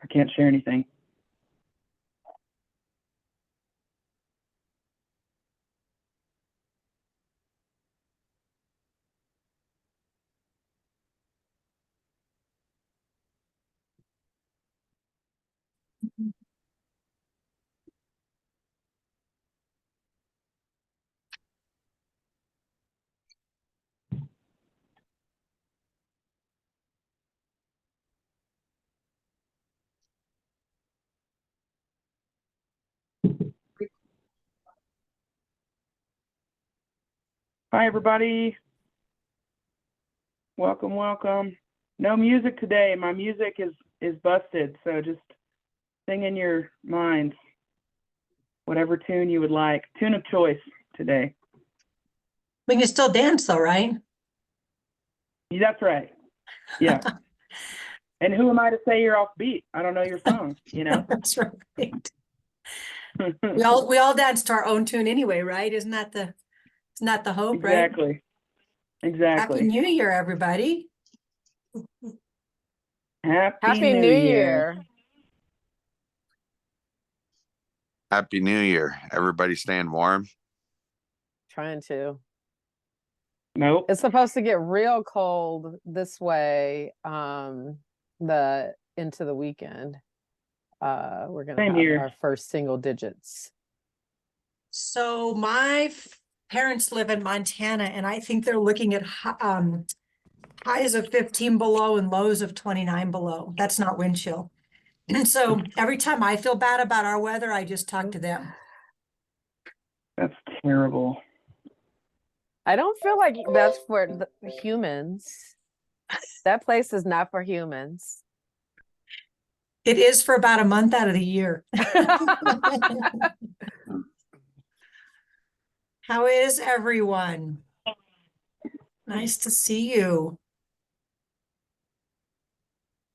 I can't share anything. Hi, everybody. Welcome, welcome. No music today. My music is busted, so just sing in your minds whatever tune you would like. Tune of choice today. We can still dance though, right? That's right. Yeah. And who am I to say you're off beat? I don't know your song, you know? That's right. We all dance to our own tune anyway, right? Isn't that the hope, right? Exactly. Exactly. Happy New Year, everybody. Happy New Year. Happy New Year. Everybody staying warm? Trying to. Nope. It's supposed to get real cold this way, into the weekend. We're gonna Same have here. our first single digits. So my parents live in Montana, and I think they're looking at highs of 15 below and lows of 29 below. That's not wind chill. And so every time I feel bad about our weather, I just talk to them. That's terrible. I don't feel like that's for the humans. That place is not for humans. It is for about a month out of the year. How is everyone? Nice to see you.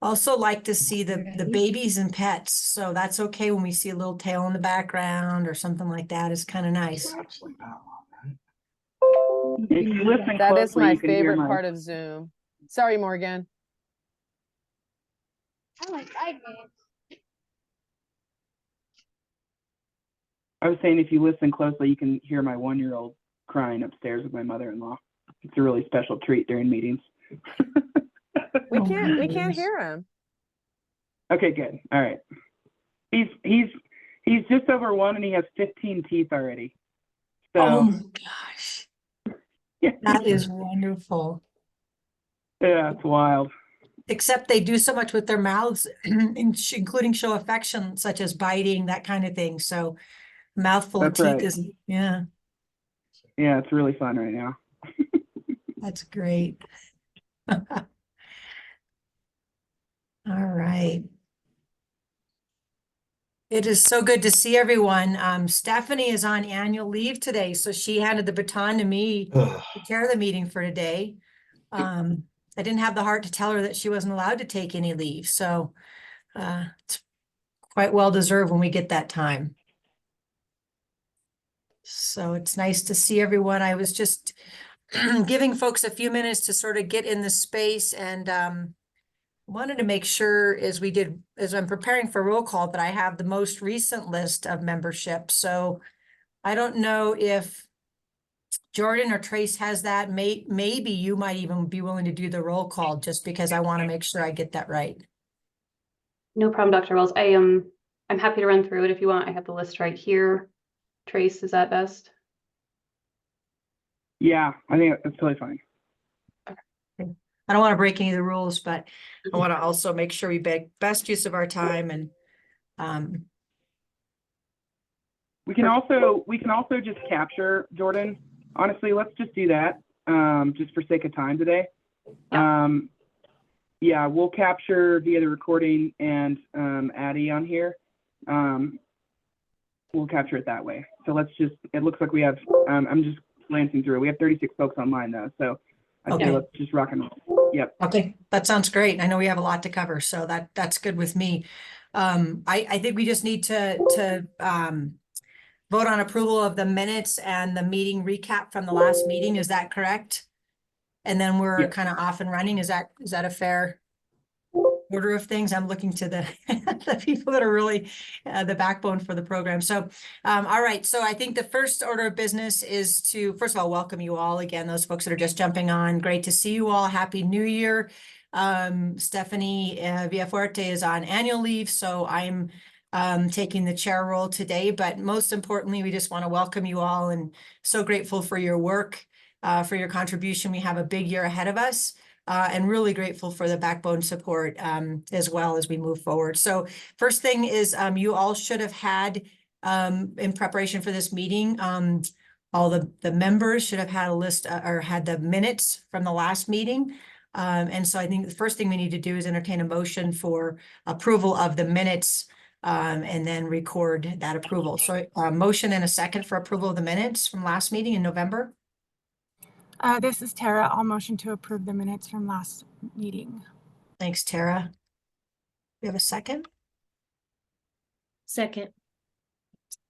Also like to see the babies and pets. So that's okay when we see a little tail in the background or something like that. It's kind of nice. If you listen That is closely, my you can hear favorite my... part of Zoom. Sorry, Morgan. I like games. I was saying if you listen closely, you can hear my 1-year-old crying upstairs with my mother-in-law. It's a really special treat during meetings. We can't hear him. Okay, good. All right. He's just over 1 and he has 15 teeth already. So Oh my gosh. That is wonderful. yeah, it's wild. Except they do so much with their mouths, including show affection, such as biting, that kind of thing. So mouthful That's of teeth right. is, yeah, Yeah, it's really fun right now. that's great. All right. It is so good to see everyone. Stephanie is on annual leave today, so she handed the baton to me to chair the meeting for today. I didn't have the heart to tell her that she wasn't allowed to take any leave, so it's quite well deserved when we get that time. So it's nice to see everyone. I was just giving folks a few minutes to sort of get in the space, and wanted to make sure as I'm preparing for roll call that I have the most recent list of membership. So I don't know if Jordan or Trace has that. Maybe you might even be willing to do the roll call just because I want to make sure I get that right. No problem, Dr. Wells. I'm happy to run through it if you want. I have the list right here. Trace, is that best? Yeah, I think that's totally fine. I don't want to break any of the rules, but I want to also make sure we make best use of our time, and We can also just capture, Jordan. Honestly, let's just do that, just for sake of time today. Yeah, we'll capture via the recording and Addie on here. We'll capture it that way. So it looks like we have, I'm just glancing through. We have 36 folks online though. So I'd say let's just rock and roll. Yep. Okay, that sounds great. I know we have a lot to cover, so that's good with me. I think we just need to vote on approval of the minutes and the meeting recap from the last meeting. Is that correct? And then we're Yep. kind of off and running. Is that a fair? order of things. I'm looking to the, the people that are really the backbone for the program. So, all right. So I think the first order of business is to, first of all, welcome you all again, those folks that are just jumping on. Great to see you all. Happy New Year. Stephanie Villafuerte is on annual leave, so I'm taking the chair role today. But most importantly, we just want to welcome you all and so grateful for your work, for your contribution. We have a big year ahead of us. And really grateful for the backbone support as well as we move forward. So first thing is you all should have had in preparation for this meeting, all the members should have had a list or had the minutes from the last meeting. And so I think the first thing we need to do is entertain a motion for approval of the minutes and then record that approval. So a motion and a second for approval of the minutes from last meeting in November. This is Tara. I'll motion to approve the minutes from last meeting. Thanks, Tara. We have a second? Second.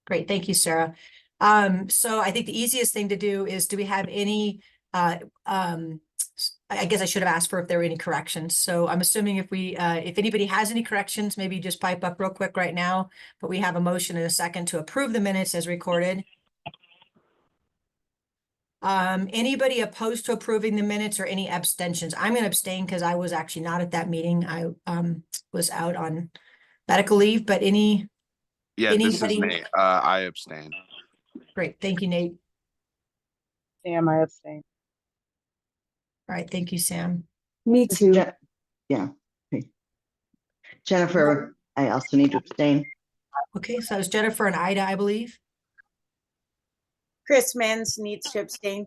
Great, thank you, Sarah. So I think the easiest thing to do is, do we have any, I guess I should have asked for if there were any corrections. So I'm assuming if we, if anybody has any corrections, maybe just pipe up real quick right now, but we have a motion and a second to approve the minutes as recorded. Anybody opposed to approving the minutes or any abstentions? I'm going to abstain because I was actually not at that meeting. I was out on medical leave, but Yeah, this is anybody? Nate. I abstain. Great, thank you, Nate. Sam, I abstain. All right, thank you, Sam. Me too. Yeah. Okay. Jennifer, I also need to abstain. Okay, so it's Jennifer and Ida, I believe. Chris Mans needs to abstain.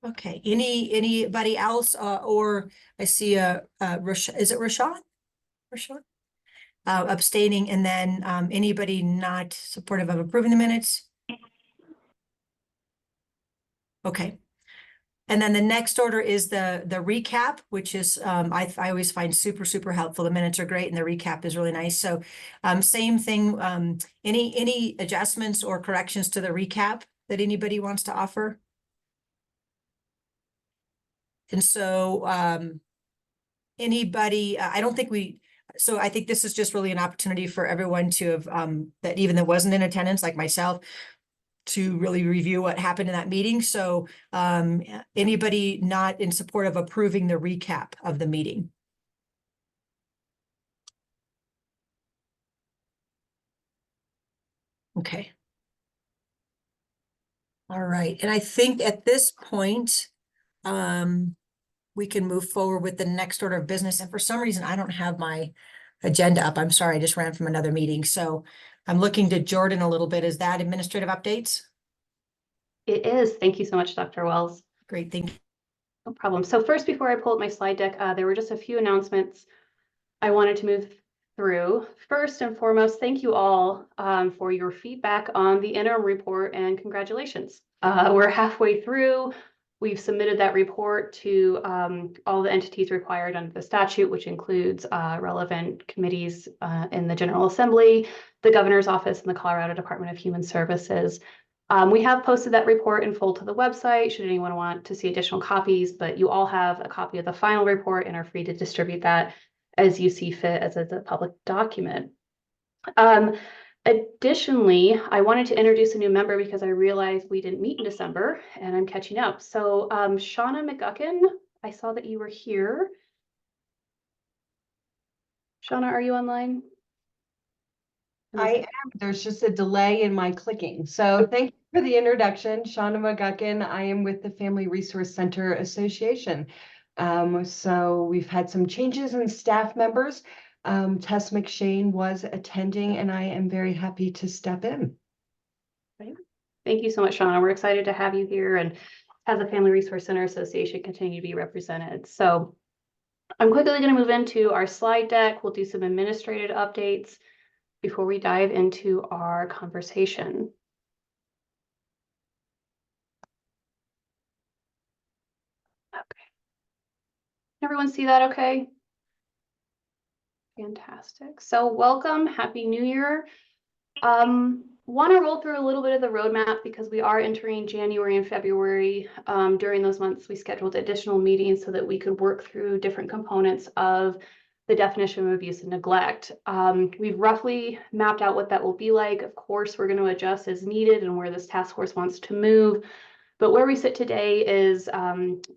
Okay, anybody else, or I see is it Rashawn? Rashawn? Abstaining, and then anybody not supportive of approving the minutes? Okay. And then the next order is the recap, which is I always find super helpful. The minutes are great and the recap is really nice. So same thing, any adjustments or corrections to the recap that anybody wants to offer? And so anybody, I don't think so I think this is just really an opportunity for everyone to have, that even that wasn't in attendance, like myself, to really review what happened in that meeting. So anybody not in support of approving the recap of the meeting? Okay. All right, and I think at this point, we can move forward with the next order of business. And for some reason, I don't have my agenda up. I'm sorry, I just ran from another meeting. So I'm looking to Jordan a little bit. Is that administrative updates? It is. Thank you so much, Dr. Wells. Great, thank you. No problem. So first, before I pull up my slide deck, there were just a few announcements I wanted to move through. First and foremost, thank you all for your feedback on the interim report, and congratulations. We're halfway through. We've submitted that report to all the entities required under the statute, which includes relevant committees in the General Assembly, the Governor's Office, and the Colorado Department of Human Services. We have posted that report in full to the website should anyone want to see additional copies, but you all have a copy of the final report and are free to distribute that as you see fit, as it's a public document. Additionally, I wanted to introduce a new member because I realized we didn't meet in December and I'm catching up. So Shauna McGuckin, I saw that you were here. Shauna, are you online? I am. There's just a delay in my clicking. So thank you for the introduction. Shauna McGuckin. I am with the Family Resource Center Association. So we've had some changes in staff members. Tess McShane was attending and I am very happy to step in. Thank you so much, Shauna. We're excited to have you here and have the Family Resource Center Association continue to be represented. So I'm quickly going to move into our slide deck. We'll do some administrative updates before we dive into our conversation. Okay. Everyone see that okay? Fantastic. So welcome, Happy New Year. Want to roll through a little bit of the roadmap because we are entering January and February. During those months, we scheduled additional meetings so that we could work through different components of the definition of abuse and neglect. We've roughly mapped out what that will be like. Of course, we're going to adjust as needed and where this task force wants to move. But where we sit today is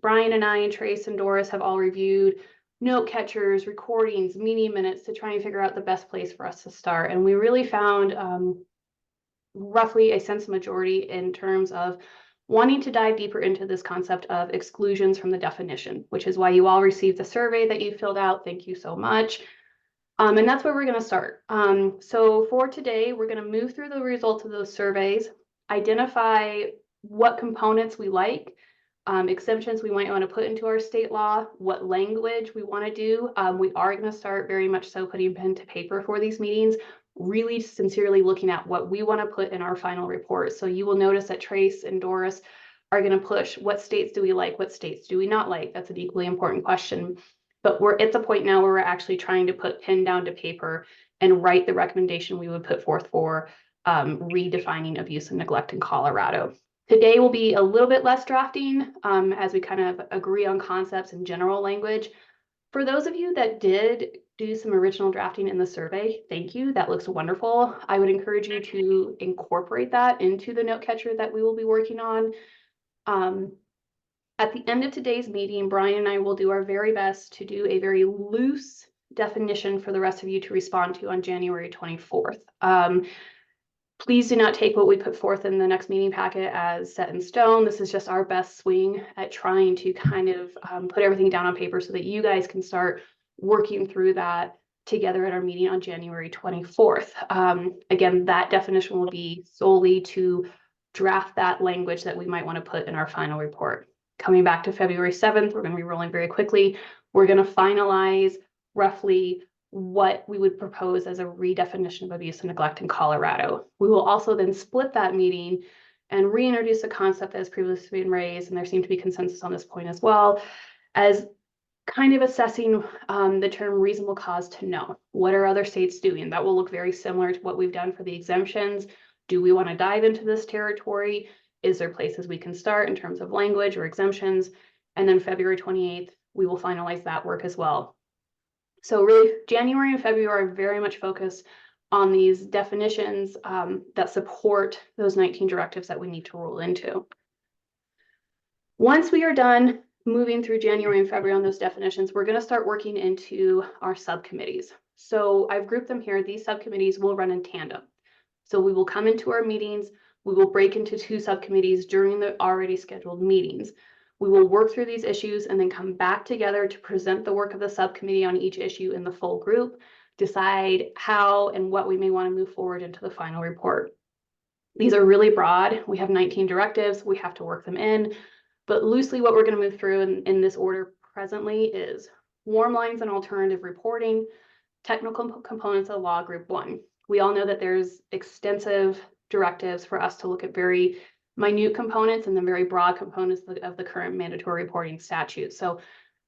Brian and I and Trace and Doris have all reviewed note catchers, recordings, meeting minutes to try and figure out the best place for us to start. And we really found roughly a sense of majority in terms of wanting to dive deeper into this concept of exclusions from the definition, which is why you all received the survey that you filled out. Thank you so much. And that's where we're going to start. So for today, we're going to move through the results of those surveys, identify what components we like, exemptions we might want to put into our state law, what language we want to do. We are going to start very much so putting pen to paper for these meetings, really sincerely looking at what we want to put in our final report. So you will notice that Trace and Doris are going to push what states do we like, what states do we not like. That's an equally important question. But we're at the point now where we're actually trying to put pen down to paper and write the recommendation we would put forth for redefining abuse and neglect in Colorado. Today will be a little bit less drafting as we kind of agree on concepts and general language. For those of you that did do some original drafting in the survey, thank you. That looks wonderful. I would encourage you to incorporate that into the note catcher that we will be working on. At the end of today's meeting, Brian and I will do our very best to do a very loose definition for the rest of you to respond to on January 24th. Please do not take what we put forth in the next meeting packet as set in stone. This is just our best swing at trying to kind of put everything down on paper so that you guys can start working through that together at our meeting on January 24th. Again, that definition will be solely to draft that language that we might want to put in our final report. Coming back to February 7th, we're going to be rolling very quickly. We're going to finalize roughly what we would propose as a redefinition of abuse and neglect in Colorado. We will also then split that meeting and reintroduce a concept that has previously been raised, and there seemed to be consensus on this point as well, as kind of assessing the term reasonable cause to know. What are other states doing? That will look very similar to what we've done for the exemptions. Do we want to dive into this territory? Is there places we can start in terms of language or exemptions? And then February 28th, we will finalize that work as well. So really, January and February are very much focused on these definitions that support those 19 directives that we need to roll into. Once we are done moving through January and February on those definitions, we're going to start working into our subcommittees. So I've grouped them here. These subcommittees will run in tandem. So we will come into our meetings. We will break into 2 subcommittees during the already scheduled meetings. We will work through these issues and then come back together to present the work of the subcommittee on each issue in the full group, decide how and what we may want to move forward into the final report. These are really broad. We have 19 directives. We have to work them in. But loosely, what we're going to move through in this order presently is warm lines and alternative reporting, technical components of law group 1. We all know that there's extensive directives for us to look at very minute components and then very broad components of the current mandatory reporting statute. So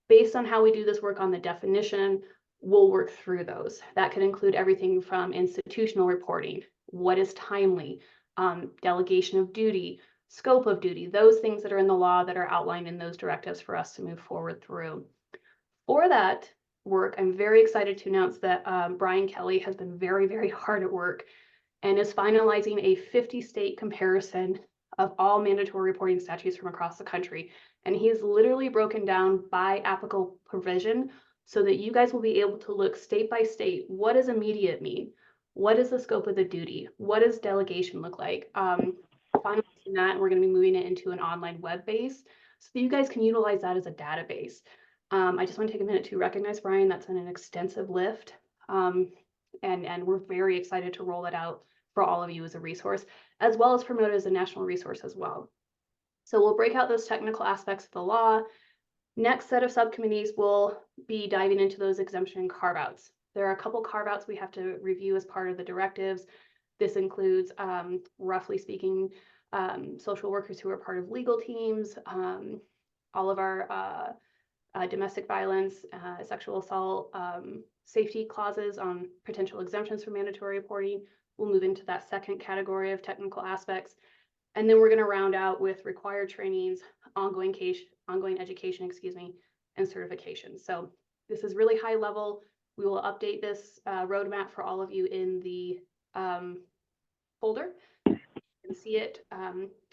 based on how we do this work on the definition, we'll work through those. That could include everything from institutional reporting, what is timely, delegation of duty, scope of duty, those things that are in the law that are outlined in those directives for us to move forward through. For that work, I'm very excited to announce that Brian Kelly has been very, very hard at work and is finalizing a 50-state comparison of all mandatory reporting statutes from across the country. And he is literally broken down by applicable provision so that you guys will be able to look state by state. What does immediate mean? What is the scope of the duty? What does delegation look like? Finalizing that, and we're going to be moving it into an online web base so that you guys can utilize that as a database. I just want to take a minute to recognize Brian. That's been an extensive lift. And we're very excited to roll it out for all of you as a resource, as well as promote it as a national resource as well. So we'll break out those technical aspects of the law. Next set of subcommittees will be diving into those exemption carve-outs. There are a couple carve-outs we have to review as part of the directives. This includes, roughly speaking, social workers who are part of legal teams, all of our domestic violence, sexual assault, safety clauses on potential exemptions from mandatory reporting, We'll move into that second category of technical aspects. And then we're going to round out with required trainings, ongoing education, and certification. So this is really high level. We will update this roadmap for all of you in the folder. You can see it.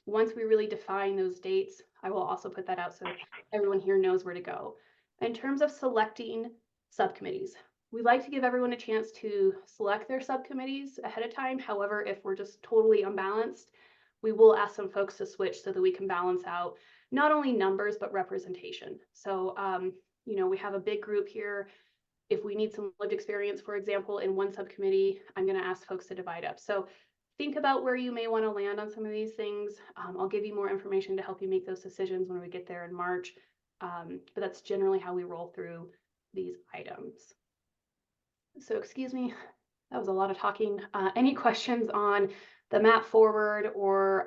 Once we really define those dates, I will also put that out so everyone here knows where to go. In terms of selecting subcommittees, we like to give everyone a chance to select their subcommittees ahead of time. However, if we're just totally unbalanced, we will ask some folks to switch so that we can balance out not only numbers, but representation. So, you know, we have a big group here. If we need some lived experience, for example, in one subcommittee, I'm going to ask folks to divide up. So think about where you may want to land on some of these things. I'll give you more information to help you make those decisions when we get there in March. But that's generally how we roll through these items. So excuse me, that was a lot of talking. Any questions on the map forward or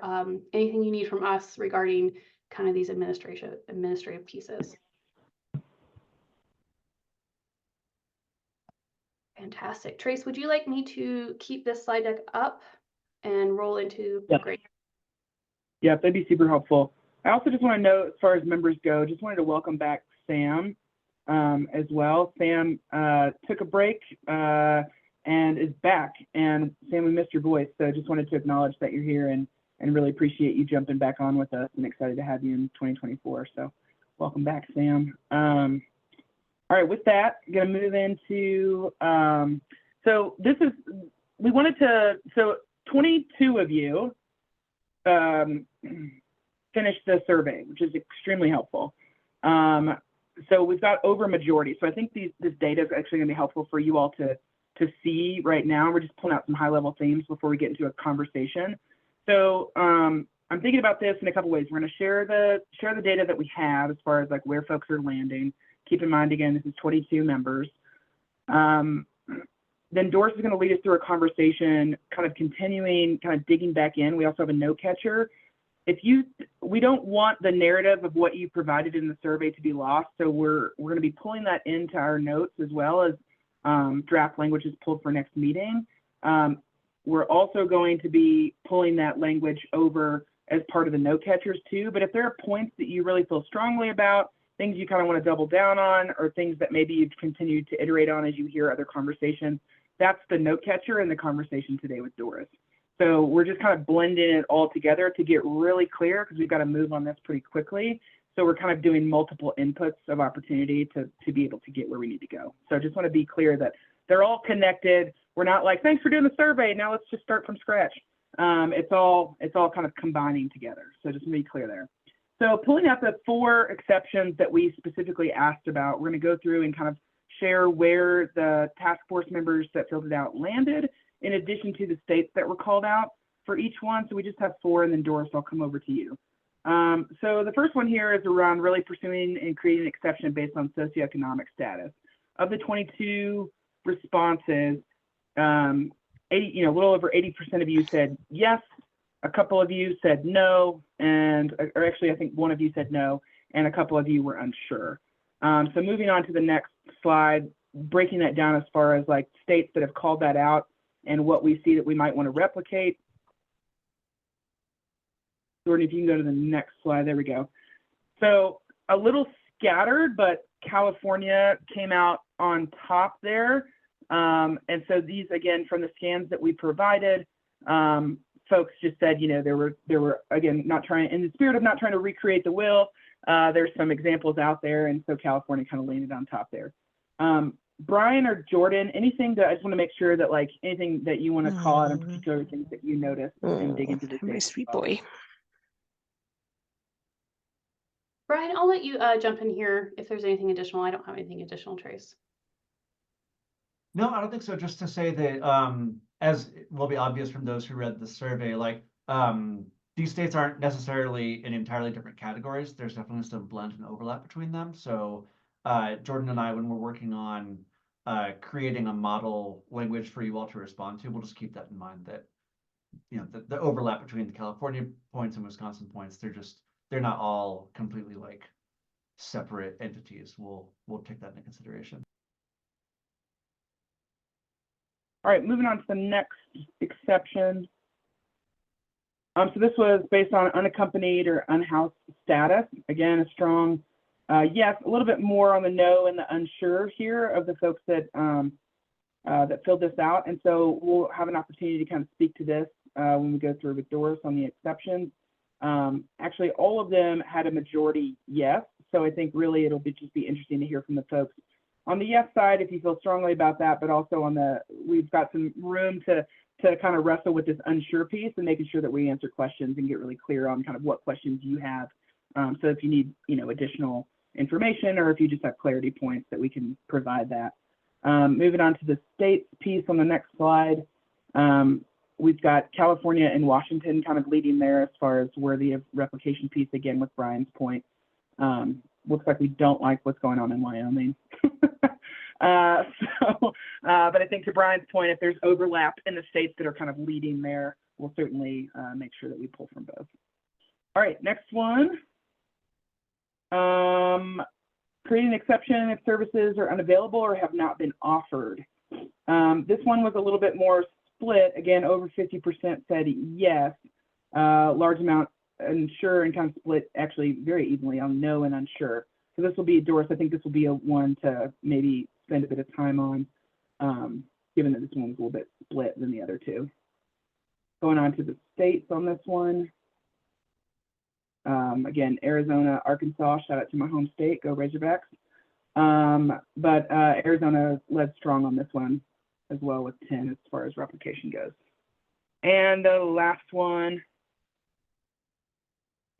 anything you need from us regarding kind of these administrative pieces? Fantastic. Trace, would you like me to keep this slide deck up and roll into? Yeah. Great. Yeah, that'd be super helpful. I also just want to note, as far as members go, just wanted to welcome back Sam as well. Sam took a break and is back. And Sam, we missed your voice, so just wanted to acknowledge that you're here and really appreciate you jumping back on with us and excited to have you in 2024. So welcome back, Sam. All right, with that, I'm going to move into, so 22 of you finished the survey, which is extremely helpful. So we've got over a majority. So I think this data is actually going to be helpful for you all to see right now. We're just pulling out some high level themes before we get into a conversation. So I'm thinking about this in a couple ways. We're going to share the data that we have as far as like where folks are landing. Keep in mind, again, this is 22 members. Then Doris is going to lead us through a conversation, kind of continuing, kind of digging back in. We also have a note catcher. We don't want the narrative of what you provided in the survey to be lost. So we're going to be pulling that into our notes as well as draft language is pulled for next meeting. We're also going to be pulling that language over as part of the note catchers too. But if there are points that you really feel strongly about, things you kind of want to double down on, or things that maybe you've continued to iterate on as you hear other conversations, that's the note catcher in the conversation today with Doris. So we're just kind of blending it all together to get really clear because we've got to move on this pretty quickly. So we're kind of doing multiple inputs of opportunity to be able to get where we need to go. So I just want to be clear that they're all connected. We're not like, thanks for doing the survey, now let's just start from scratch. It's all kind of combining together. So just to be clear there. So pulling out the 4 exceptions that we specifically asked about, we're going to go through and kind of share where the task force members that filled it out landed, in addition to the states that were called out for each one. So we just have 4, and then Doris, I'll come over to you. So the first one here is around really pursuing and creating an exception based on socioeconomic status. Of the 22 responses, a little over 80% of you said yes. A couple of you said no, or actually I think one of you said no, and a couple of you were unsure. So moving on to the next slide, breaking that down as far as like states that have called that out and what we see that we might want to replicate. Jordan, if you can go to the next slide, there we go. So a little scattered, but California came out on top there. And so these, again, from the scans that we provided, folks just said, there were again, in the spirit of not trying to recreate the wheel, there's some examples out there, and so California kind of landed on top there. Brian or Jordan, anything that I just want to make sure that like anything that you want to call out in particular, things that you noticed and dig into this. My sweet boy. Brian, I'll let you jump in here if there's anything additional. I don't have anything additional, Trace. No, I don't think so. Just to say that, as will be obvious from those who read the survey, like these states aren't necessarily in entirely different categories. There's definitely some blend and overlap between them. So Jordan and I, when we're working on creating a model language for you all to respond to, we'll just keep that in mind that, the overlap between the California points and Wisconsin points, they're not all completely like separate entities. We'll take that into consideration. All right, moving on to the next exception. So this was based on unaccompanied or unhoused status. Again, a strong yes, a little bit more on the no and the unsure here of the folks that that filled this out. And so we'll have an opportunity to kind of speak to this when we go through with Doris on the exceptions. Actually, all of them had a majority yes. So I think really it'll just be interesting to hear from the folks on the yes side if you feel strongly about that, but also on the, we've got some room to kind of wrestle with this unsure piece and making sure that we answer questions and get really clear on kind of what questions you have. So if you need, additional information or if you just have clarity points that we can provide that. Moving on to the states piece on the next slide. We've got California and Washington kind of leading there as far as worthy of replication piece, again, with Brian's point. Looks like we don't like what's going on in Wyoming. But I think to Brian's point, if there's overlap in the states that are kind of leading there, we'll certainly make sure that we pull from both. All right, next one. Creating an exception if services are unavailable or have not been offered. This one was a little bit more split. Again, over 50% said yes. Large amount unsure and kind of split actually very evenly on no and unsure. So this will be, Doris, I think this will be a one to maybe spend a bit of time on, given that this one's a little bit split than the other two. Going on to the states on this one. Again, Arizona, Arkansas, shout out to my home state, go Razorbacks. But Arizona led strong on this one as well with 10 as far as replication goes. And the last one,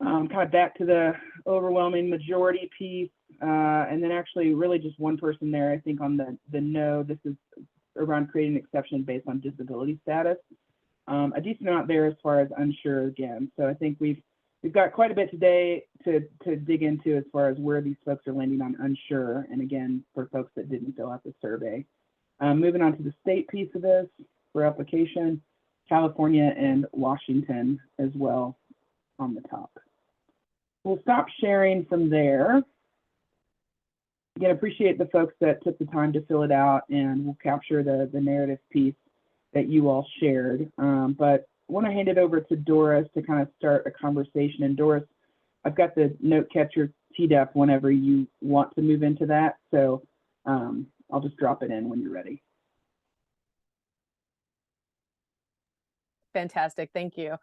kind of back to the overwhelming majority piece, and then actually really just one person there, I think on the no, this is around creating an exception based on disability status. A decent amount there as far as unsure again. So I think we've got quite a bit today to dig into as far as where these folks are landing on unsure, and again, for folks that didn't fill out the survey. Moving on to the state piece of this for application, California and Washington as well on the top. We'll stop sharing from there. Again, appreciate the folks that took the time to fill it out, and we'll capture the narrative piece that you all shared. But I want to hand it over to Doris to kind of start a conversation. And Doris, I've got the note catcher teed up whenever you want to move into that. So I'll just drop it in when you're ready. Fantastic, thank you.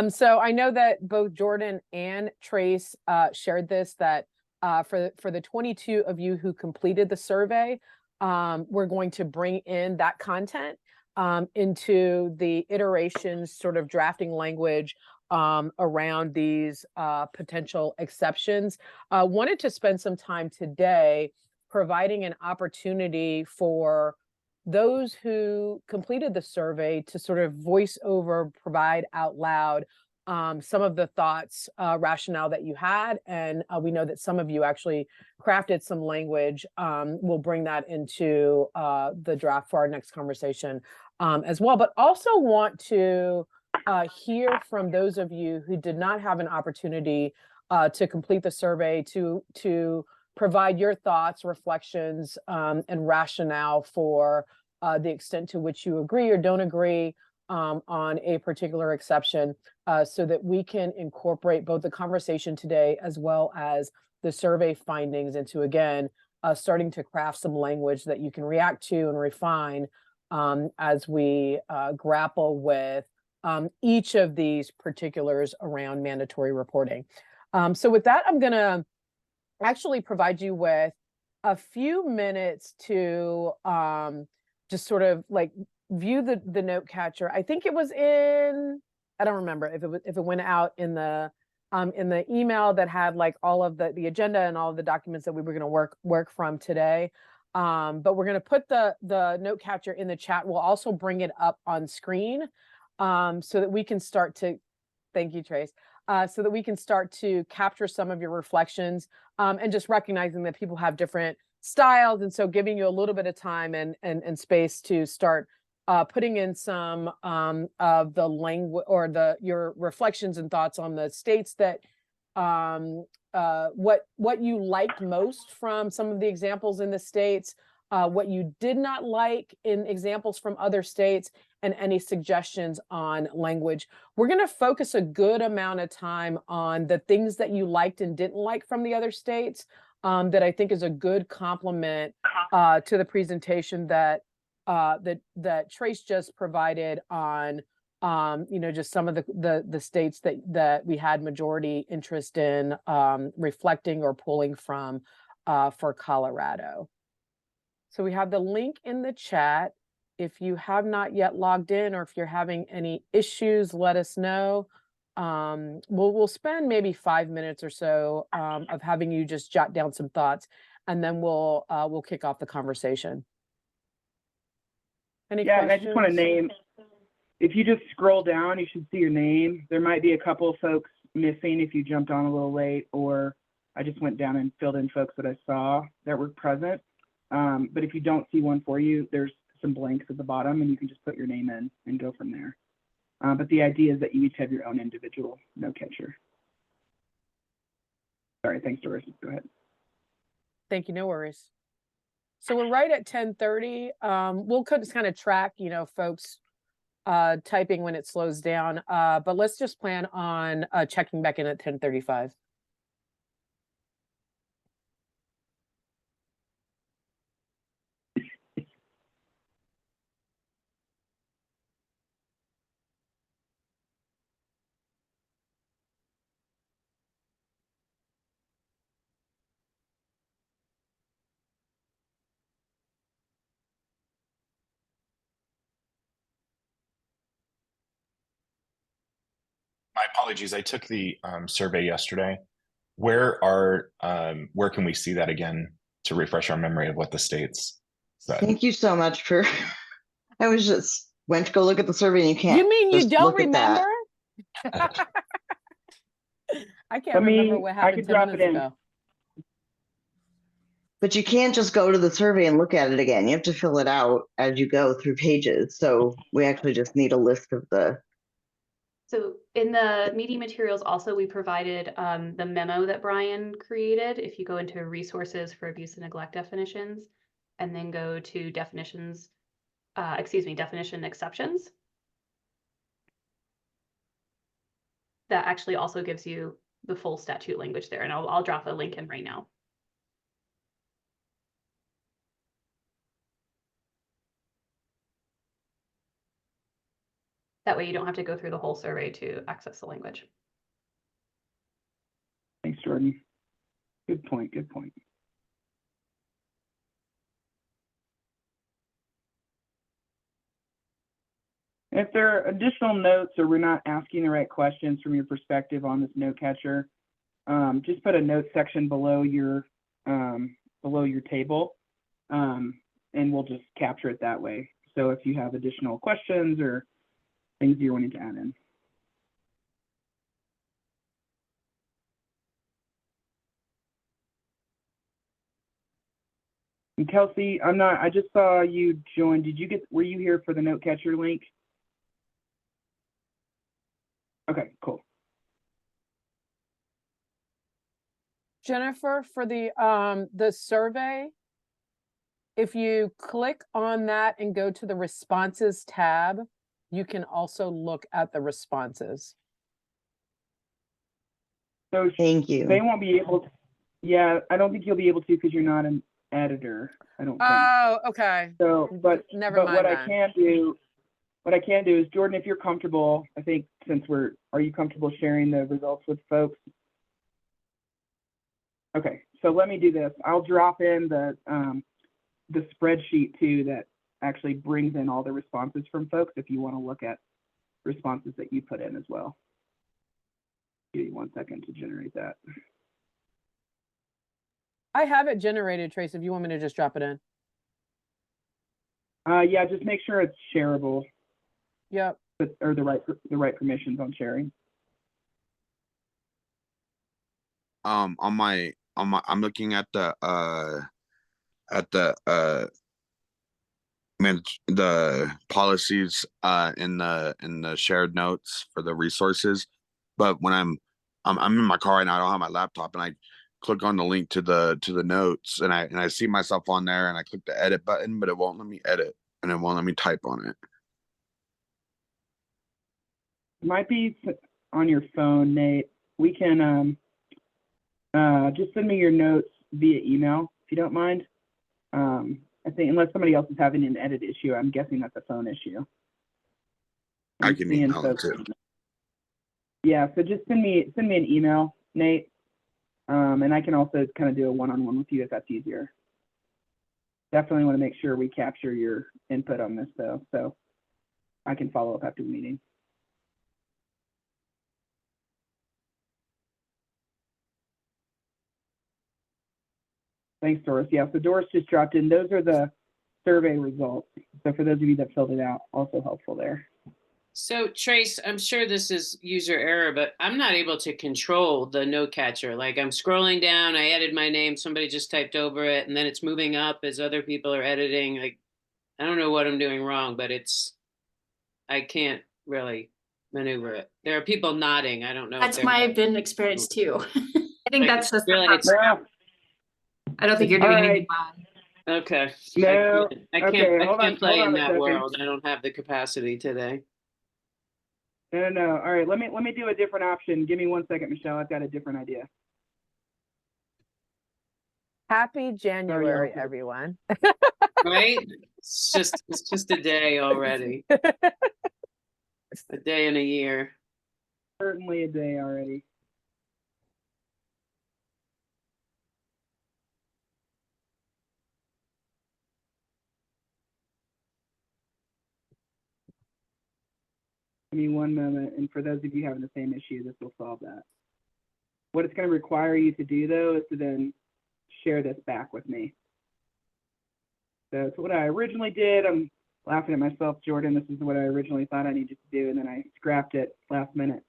So I know that both Jordan and Trace shared this, that for the 22 of you who completed the survey, we're going to bring in that content into the iterations, sort of drafting language around these potential exceptions. Wanted to spend some time today providing an opportunity for those who completed the survey to sort of voice over, provide out loud some of the thoughts, rationale that you had. And we know that some of you actually crafted some language. We'll bring that into the draft for our next conversation as well. But also want to hear from those of you who did not have an opportunity to complete the survey, to provide your thoughts, reflections, and rationale for the extent to which you agree or don't agree on a particular exception, so that we can incorporate both the conversation today as well as the survey findings into, again, starting to craft some language that you can react to and refine as we grapple with each of these particulars around mandatory reporting. So with that, I'm going to actually provide you with a few minutes to just sort of like view the note catcher. I think it was in, I don't remember if it went out in the email that had like all of the agenda and all of the documents that we were going to work from today. But we're going to put the note catcher in the chat. We'll also bring it up on screen so that we can start to, thank you, Trace, so that we can start to capture some of your reflections, and just recognizing that people have different styles. And so giving you a little bit of time and space to start putting in some of the language or your reflections and thoughts on the states that what you liked most from some of the examples in the states, what you did not like in examples from other states, and any suggestions on language. We're going to focus a good amount of time on the things that you liked and didn't like from the other states, that I think is a good complement to the presentation that Trace just provided on just some of the states that we had majority interest in reflecting or pulling from for Colorado. So we have the link in the chat. If you have not yet logged in, or if you're having any issues, let us know. We'll spend maybe 5 minutes or so of having you just jot down some thoughts, and then we'll kick off the conversation. Any questions? And I just want to name, if you just scroll down, you should see your name. There might be a couple of folks missing if you jumped on a little late, or I just went down and filled in folks that I saw that were present. But if you don't see one for you, there's some blanks at the bottom, and you can just put your name in and go from there. But the idea is that you each have your own individual note catcher. Sorry, thanks, Doris. Go ahead. Thank you, no worries. So we're right at 10:30. We'll just kind of track, folks typing when it slows down. But let's just plan on checking back in at 10:35. My apologies. I took the survey yesterday. Where can we see that again to refresh our memory of what the states said? Thank you so much for, I was just went to go look at the survey and you can't. You mean you just don't look at remember? that. I can't remember what happened 10 minutes ago. But you can't just go to the survey and look at it again. You have to fill it out as you go through pages. So we actually just need a list of the. So in the meeting materials also, we provided the memo that Brian created. If you go into resources for abuse and neglect definitions, and then go to definitions, definition exceptions. That actually also gives you the full statute language there. And I'll drop a link in right now. That way you don't have to go through the whole survey to access the language. Thanks, Jordan. Good point, good point. If there are additional notes or we're not asking the right questions from your perspective on this note catcher, just put a note section below your table, and we'll just capture it that way. So if you have additional questions or things you're wanting to add in. And Kelsey, I just saw you join. Were you here for the note catcher link? Okay, cool. Jennifer, for the survey, if you click on that and go to the responses tab, you can also look at the responses. So thank you. They won't be able to. Yeah, I don't think you'll be able to because you're not an editor. I don't think. Oh, okay. So, but never mind. What I can do is, Jordan, if you're comfortable, I think are you comfortable sharing the results with folks? Okay, so let me do this. I'll drop in the spreadsheet too that actually brings in all the responses from folks if you want to look at responses that you put in as well. Give you 1 second to generate that. I have it generated, Trace, if you want me to just drop it in. Yeah, just make sure it's shareable. Yep. Or the right permissions on sharing. I'm looking at the policies in the shared notes for the resources, but when I'm in my car right now, I don't have my laptop, and click on the link to the notes, and I see myself on there, and I click the edit button, but it won't let me edit, and it won't let me type on it. It might be on your phone, Nate. We can just send me your notes via email if you don't mind. I think unless somebody else is having an edit issue, I'm guessing that's a phone issue. I can email it too. Yeah, so just send me an email, Nate, and I can also kind of do a one-on-one with you if that's easier. Definitely want to make sure we capture your input on this though, so I can follow up after the meeting. Thanks, Doris. Yeah, so Doris just dropped in. Those are the survey results. So for those of you that filled it out, also helpful there. So Trace, I'm sure this is user error, but I'm not able to control the note catcher. Like I'm scrolling down, I added my name, somebody just typed over it, and then it's moving up as other people are editing. Like, I don't know what I'm doing wrong, but I can't really maneuver it. There are people nodding. I don't know. That's my been experience too. I think Like, that's the really, I don't think you're doing anything bad. Okay. No. I can't Hold on play in a that second. world. I don't have the capacity today. No. All right, let me do a different option. Give me 1 second, Michelle. I've got a different idea. Happy January, everyone. Right? It's just a day already. A day and a year. Certainly a day already. Give me one moment, and for those of you having the same issue, this will solve that. What it's going to require you to do, though, is to then share this back with me. So it's what I originally did. I'm laughing at myself, Jordan. This is what I originally thought I needed to do, and then I scrapped it last minute.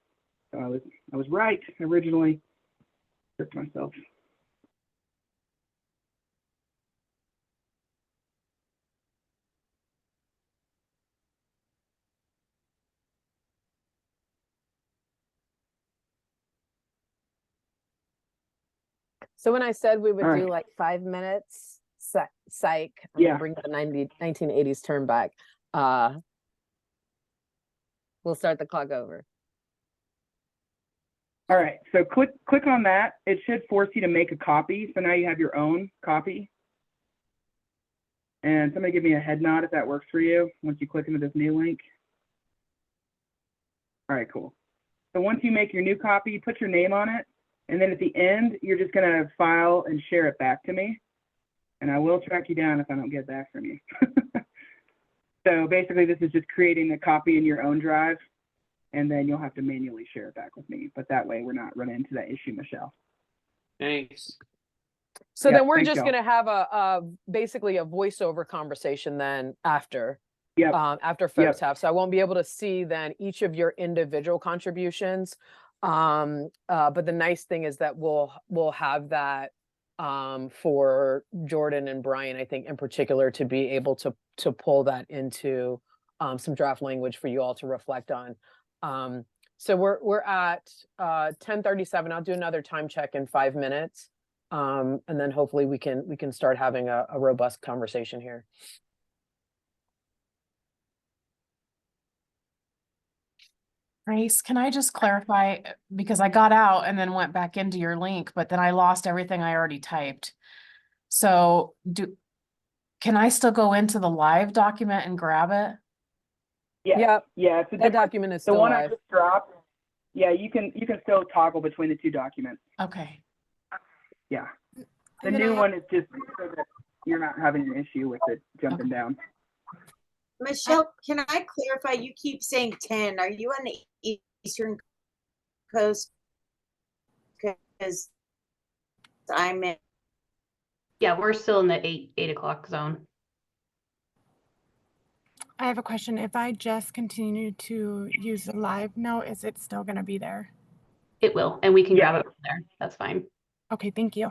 So I was right originally. Tricked myself. So when I said we would All do right. like 5 minutes, psych, I'm Yeah. gonna bring the 1980s term back. We'll start the clock over. All right, so click on that. It should force you to make a copy. So now you have your own copy. And somebody give me a head nod if that works for you once you click into this new link. All right, cool. So once you make your new copy, put your name on it. And then at the end, you're just going to file and share it back to me. And I will track you down if I don't get back from you. So basically, this is just creating a copy in your own drive. And then you'll have to manually share it back with me. But that way, we're not running into that issue, Michelle. Thanks. So Yeah, then we're thanks, just y'all. gonna have basically a voiceover conversation then after. Yep. After folks have. So I won't be able to see then each of your individual contributions. But the nice thing is that we'll have that for Jordan and Brian, I think in particular, to be able to pull that into some draft language for you all to reflect on. So we're at 10:37. I'll do another time check in 5 minutes. And then hopefully we can start having a robust conversation here. Grace, can I just clarify, because I got out and then went back into your link, but then I lost everything I already typed. So can I still go into the live document and grab it? Yeah. Yep. Yeah, it's a That document is the still one live. I just dropped. Yeah, you can still toggle between the two documents. Okay. Yeah. The And then new I one is just so that you're not having an issue with it jumping down. Michelle, can I clarify? You keep saying 10. Are you on the Eastern Coast? Because I'm in. Yeah, we're still in the 8 o'clock zone. I have a question. If I just continue to use the live note, is it still going to be there? It will, and we can grab it from there. That's fine. Okay, thank you.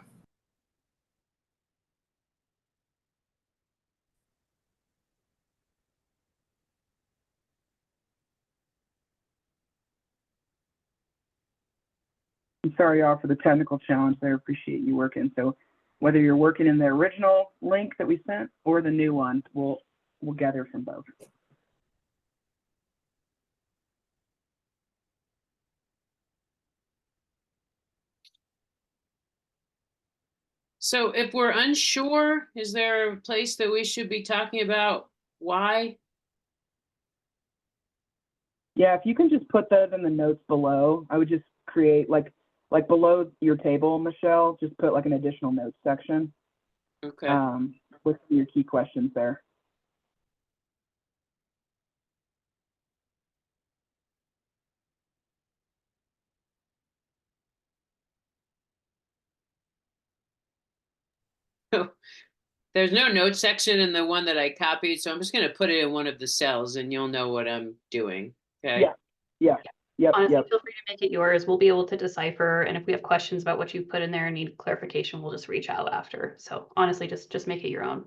I'm sorry, y'all, for the technical challenge there. Appreciate you working. So whether you're working in the original link that we sent or the new one, we'll gather from both. So if we're unsure, is there a place that we should be talking about why? Yeah, if you can just put those in the notes below, I would just create like below your table, Michelle, just put like an additional notes section. Okay. With your key questions there. There's no note section in the one that I copied, so I'm just going to put it in one of the cells and you'll know what I'm doing. Okay. Honestly, Yep. feel free to make it yours. We'll be able to decipher. And if we have questions about what you've put in there and need clarification, we'll just reach out after. So honestly, just make it your own.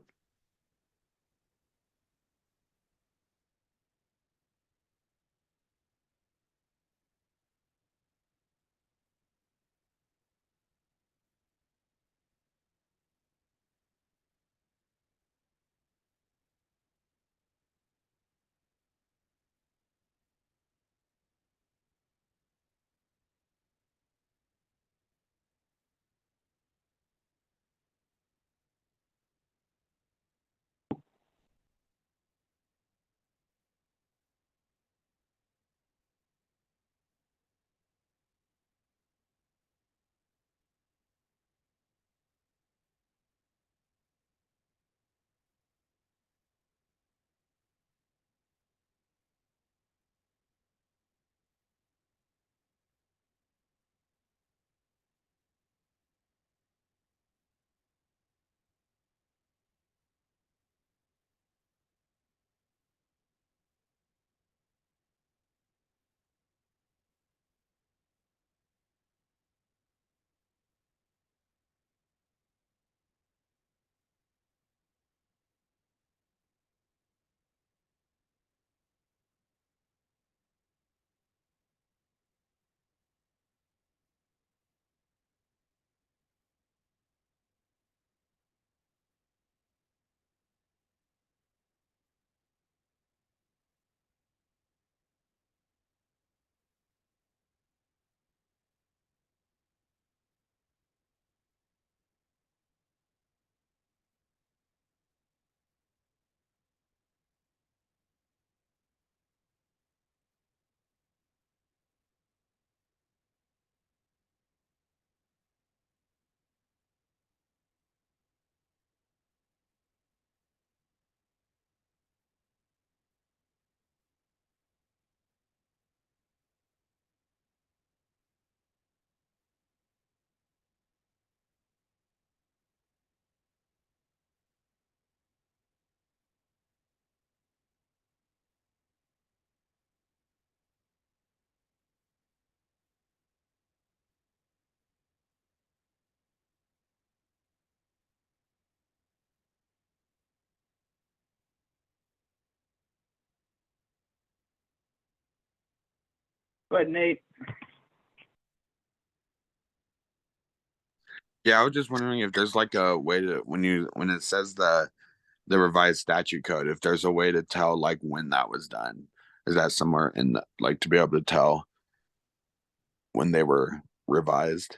Go ahead, Nate. Yeah, I was just wondering if there's like a way to when it says the revised statute code, if there's a way to tell like when that was done. Is that somewhere in the like to be able to tell when they were revised?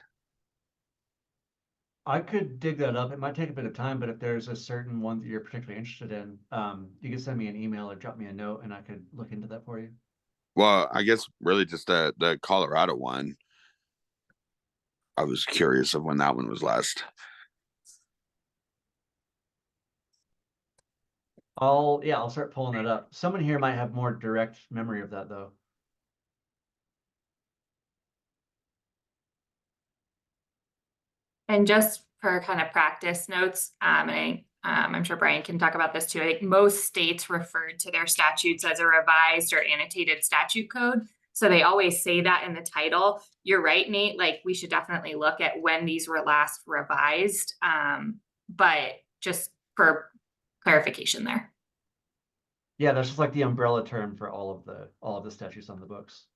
I could dig that up. It might take a bit of time, but if there's a certain one that you're particularly interested in, you can send me an email or drop me a note and I could look into that for you. Well, I guess really just the Colorado one. I was curious of when that one was last. I'll start pulling it up. Someone here might have more direct memory of that though. And just for kind of practice notes, I'm sure Brian can talk about this too. I think most states refer to their statutes as a revised or annotated statute code. So they always say that in the title. You're right, Nate, like we should definitely look at when these were last revised. But just for clarification there. Yeah, that's just like the umbrella term for all of the statutes on the books.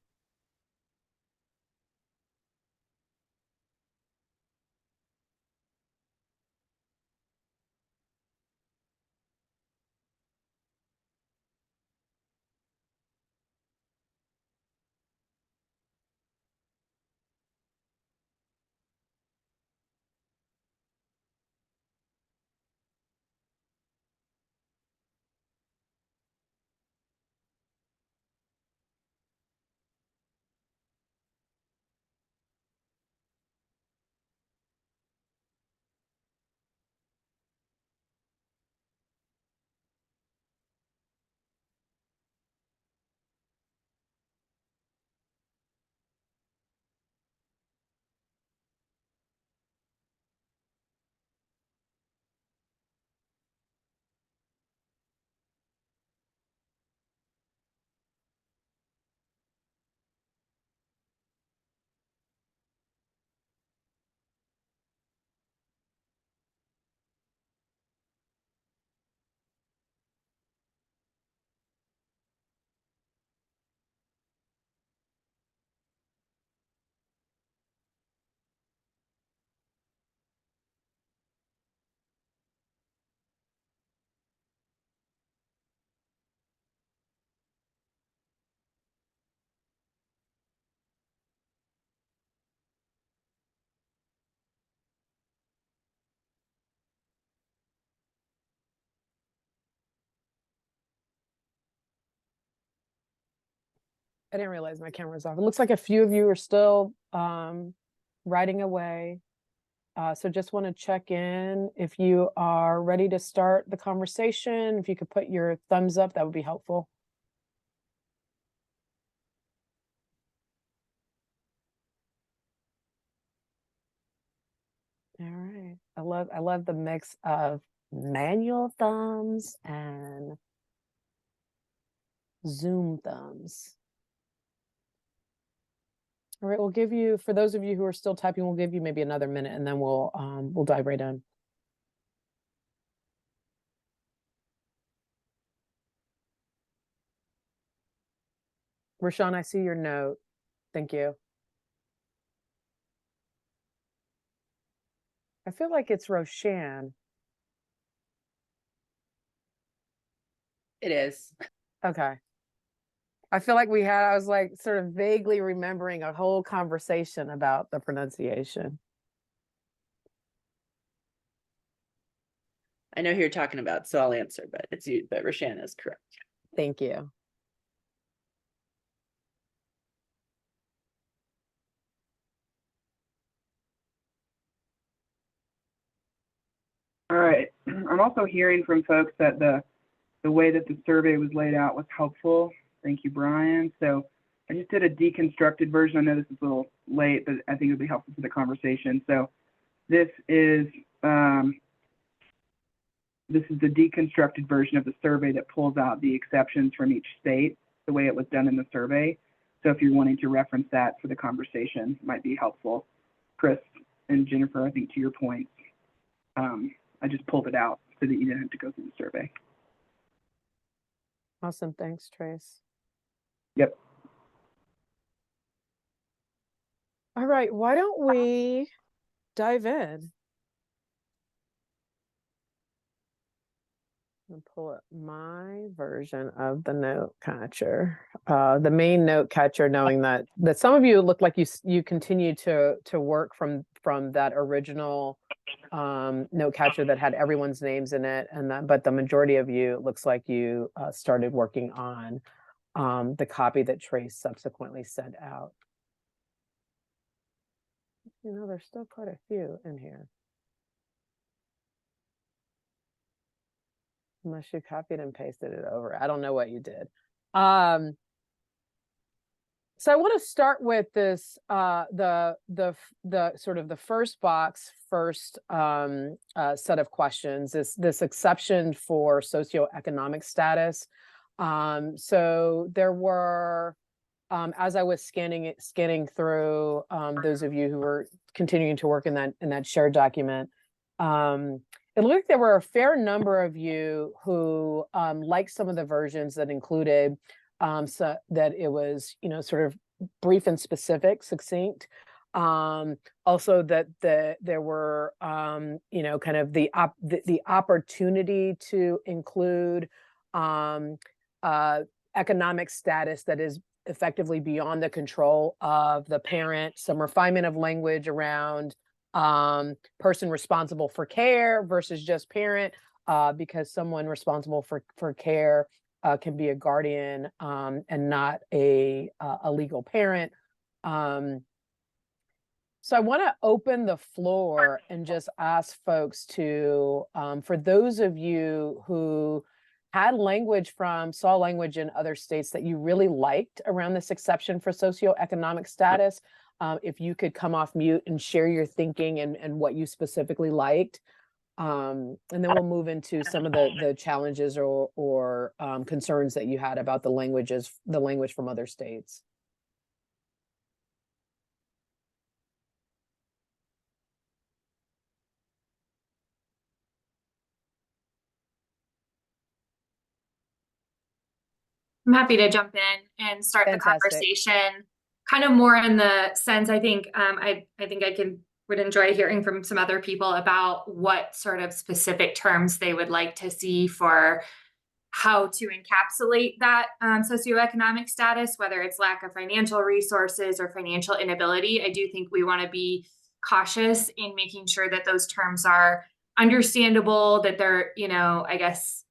I didn't realize my camera was off. It looks like a few of you are still writing away. So just want to check in if you are ready to start the conversation. If you could put your thumbs up, that would be helpful. All right. I love the mix of manual thumbs and Zoom thumbs. All right, we'll give you, for those of you who are still typing, we'll give you maybe another minute and then we'll dive right in. Rashawn, I see your note. Thank you. I feel like it's Roshan. It is. Okay. I feel like I was like sort of vaguely remembering a whole conversation about the pronunciation. I know who you're talking about, so I'll answer, but it's you, but Roshan is correct. Thank you. All right. I'm also hearing from folks that the way that the survey was laid out was helpful. Thank you, Brian. So I just did a deconstructed version. I know this is a little late, but I think it would be helpful for the conversation. So this is the deconstructed version of the survey that pulls out the exceptions from each state, the way it was done in the survey. So if you're wanting to reference that for the conversation, it might be helpful. Chris and Jennifer, I think to your point, I just pulled it out so that you didn't have to go through the survey. Awesome. Thanks, Trace. Yep. All right. Why don't we dive in? I'm gonna pull up my version of the note catcher, the main note catcher, knowing that some of you look like you continue to work from that original note catcher that had everyone's names in it, but the majority of you, it looks like you started working on the copy that Trace subsequently sent out. You know, there's still quite a few in here. Unless you copied and pasted it over. I don't know what you did. So I want to start with this, the sort of the first set of questions, this exception for socioeconomic status. So there were, as I was scanning through, those of you who were continuing to work in that shared document, it looked like there were a fair number of you who liked some of the versions that included so that it was, sort of brief and specific, succinct. Also that there were, kind of the opportunity to include economic status that is effectively beyond the control of the parent, some refinement of language around person responsible for care versus just parent, because someone responsible for care can be a guardian and not a legal parent. So I want to open the floor and just ask folks to, for those of you who had saw language in other states that you really liked around this exception for socioeconomic status, if you could come off mute and share your thinking and what you specifically liked. And then we'll move into some of the challenges or concerns that you had about the language from other states. I'm happy to jump in and start the conversation, kind of more in the sense, I think I think would enjoy hearing from some other people about what sort of specific terms they would like to see for how to encapsulate that socioeconomic status, whether it's lack of financial resources or financial inability. I do think we want to be cautious in making sure that those terms are understandable, that they're, I guess,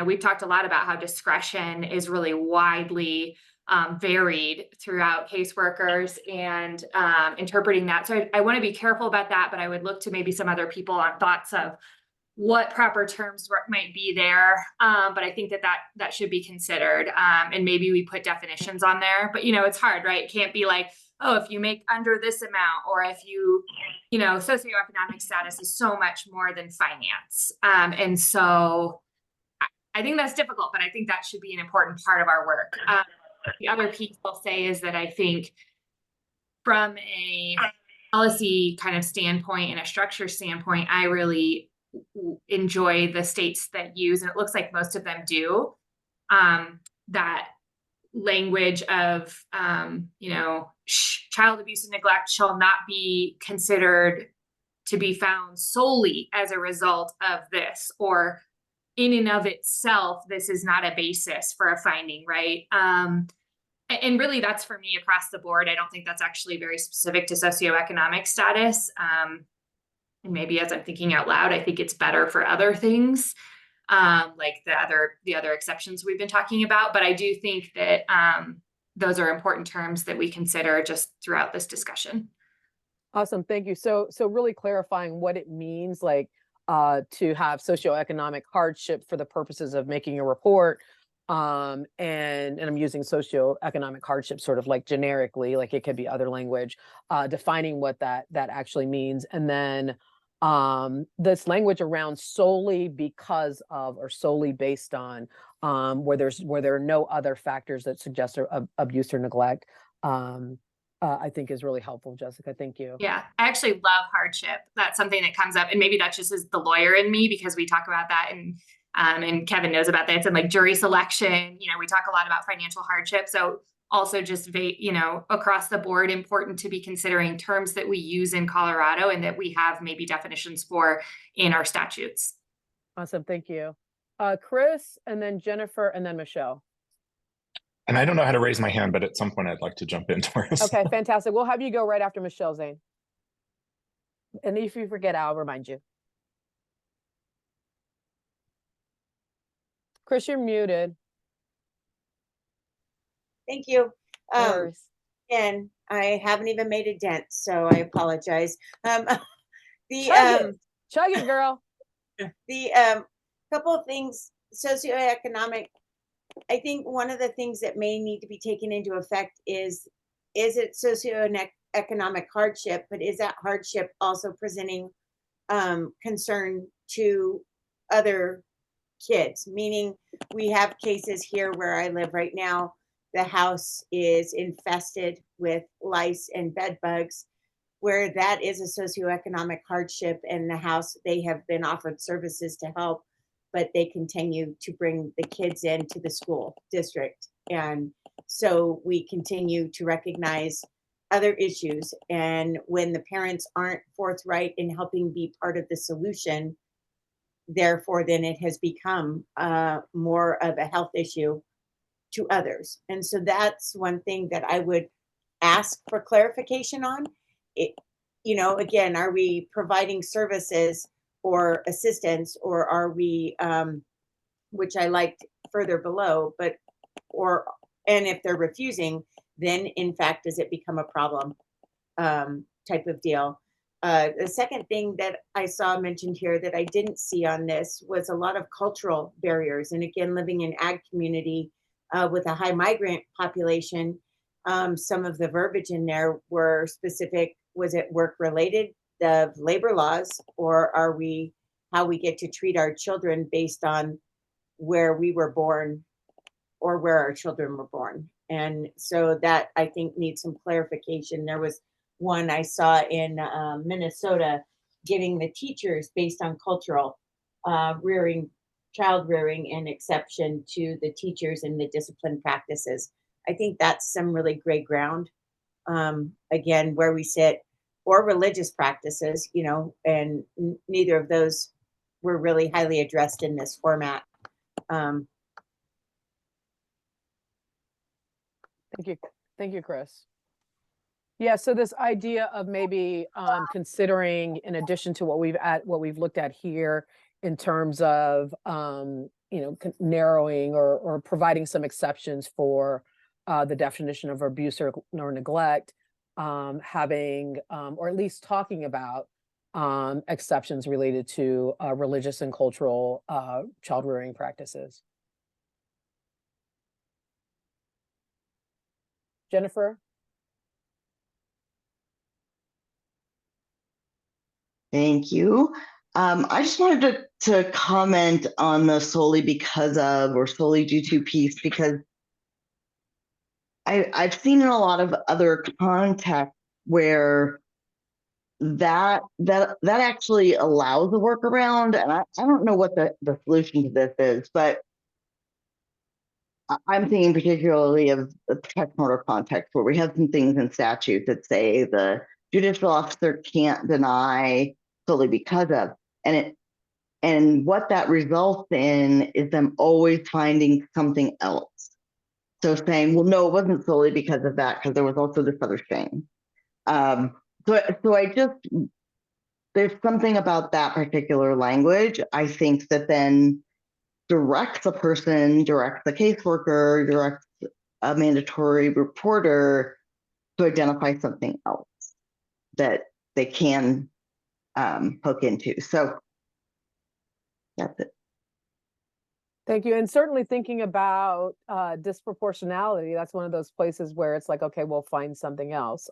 we've talked a lot about how discretion is really widely varied throughout caseworkers and interpreting that. So I want to be careful about that, but I would look to maybe some other people on thoughts of what proper terms might be there. But I think that should be considered. And maybe we put definitions on there, but it's hard, right? It can't be like, oh, if you make under this amount, or if socioeconomic status is so much more than finance. And so I think that's difficult, but I think that should be an important part of our work. The other piece I'll say is that I think from a policy kind of standpoint and a structure standpoint, I really enjoy the states that use, and it looks like most of them do, that language of, child abuse and neglect shall not be considered to be found solely as a result of this, or in and of itself, this is not a basis for a finding, right? And really that's for me across the board. I don't think that's actually very specific to socioeconomic status. And maybe as I'm thinking out loud, I think it's better for other things, like the other exceptions we've been talking about. But I do think that those are important terms that we consider just throughout this discussion. Awesome, thank you. So really clarifying what it means, like to have socioeconomic hardship for the purposes of making a report. And I'm using socioeconomic hardship sort of like generically, like it could be other language, defining what that actually means. And then this language around solely because of, or solely based on, where there are no other factors that suggest abuse or neglect, I think is really helpful, Jessica. Thank you. Yeah, I actually love hardship. That's something that comes up, and maybe that's just as the lawyer in me, because we talk about that, and Kevin knows about that. It's in like jury selection. We talk a lot about financial hardship. So also just, across the board, important to be considering terms that we use in Colorado and that we have maybe definitions for in our statutes. Awesome, thank you. Chris, and then Jennifer, and then Michelle. And I don't know how to raise my hand, but at some point I'd like to jump in, Doris. Okay, fantastic. We'll have you go right after Michelle, Zane. And if you forget, I'll remind you. Chris, you're muted. Thank you. And I haven't even made a dent, so I apologize. Chug it, girl. The couple of things, socioeconomic. I think one of the things that may need to be taken into effect is it socioeconomic hardship, but is that hardship also presenting concern to other kids? Meaning, we have cases here where I live right now. The house is infested with lice and bed bugs, where that is a socioeconomic hardship, and the house, they have been offered services to help, but they continue to bring the kids into the school district. And so we continue to recognize other issues. And when the parents aren't forthright in helping be part of the solution, therefore, then it has become more of a health issue to others. And so that's one thing that I would ask for clarification on. Again, are we providing services or assistance, or are we, which I liked further below, and if they're refusing, then in fact, does it become a problem type of deal? The second thing that I saw mentioned here that I didn't see on this was a lot of cultural barriers. And again, living in ag community with a high migrant population, some of the verbiage in there were specific. Was it work related of labor laws, or are we how we get to treat our children based on where we were born or where our children were born? And so that I think needs some clarification. There was one I saw in Minnesota giving the teachers based on cultural child rearing an exception to the teachers and the discipline practices. I think that's some really gray ground. Again, where we sit, or religious practices, and neither of those were really highly addressed in this format. Thank you, Chris. Yeah, so this idea of maybe considering, in addition to what we've looked at here, in terms of narrowing or providing some exceptions for the definition of abuse or neglect, having, or at least talking about exceptions related to religious and cultural child rearing practices. Jennifer? Thank you. I just wanted to comment on the solely because of or solely due to piece, because I've seen in a lot of other contexts where that actually allows a workaround. And I don't know what the solution to this is, but I'm thinking particularly of the protect order context where we have some things in statute that say the judicial officer can't deny solely because of, and what that results in is them always finding something else. So saying, well, no, it wasn't solely because of that, because there was also this other thing. So I just, there's something about that particular language, I think, that then directs a person, directs the caseworker, directs a mandatory reporter to identify something else that they can hook into. So that's it. Thank you. And certainly thinking about disproportionality, that's one of those places where it's like, okay, we'll find something else.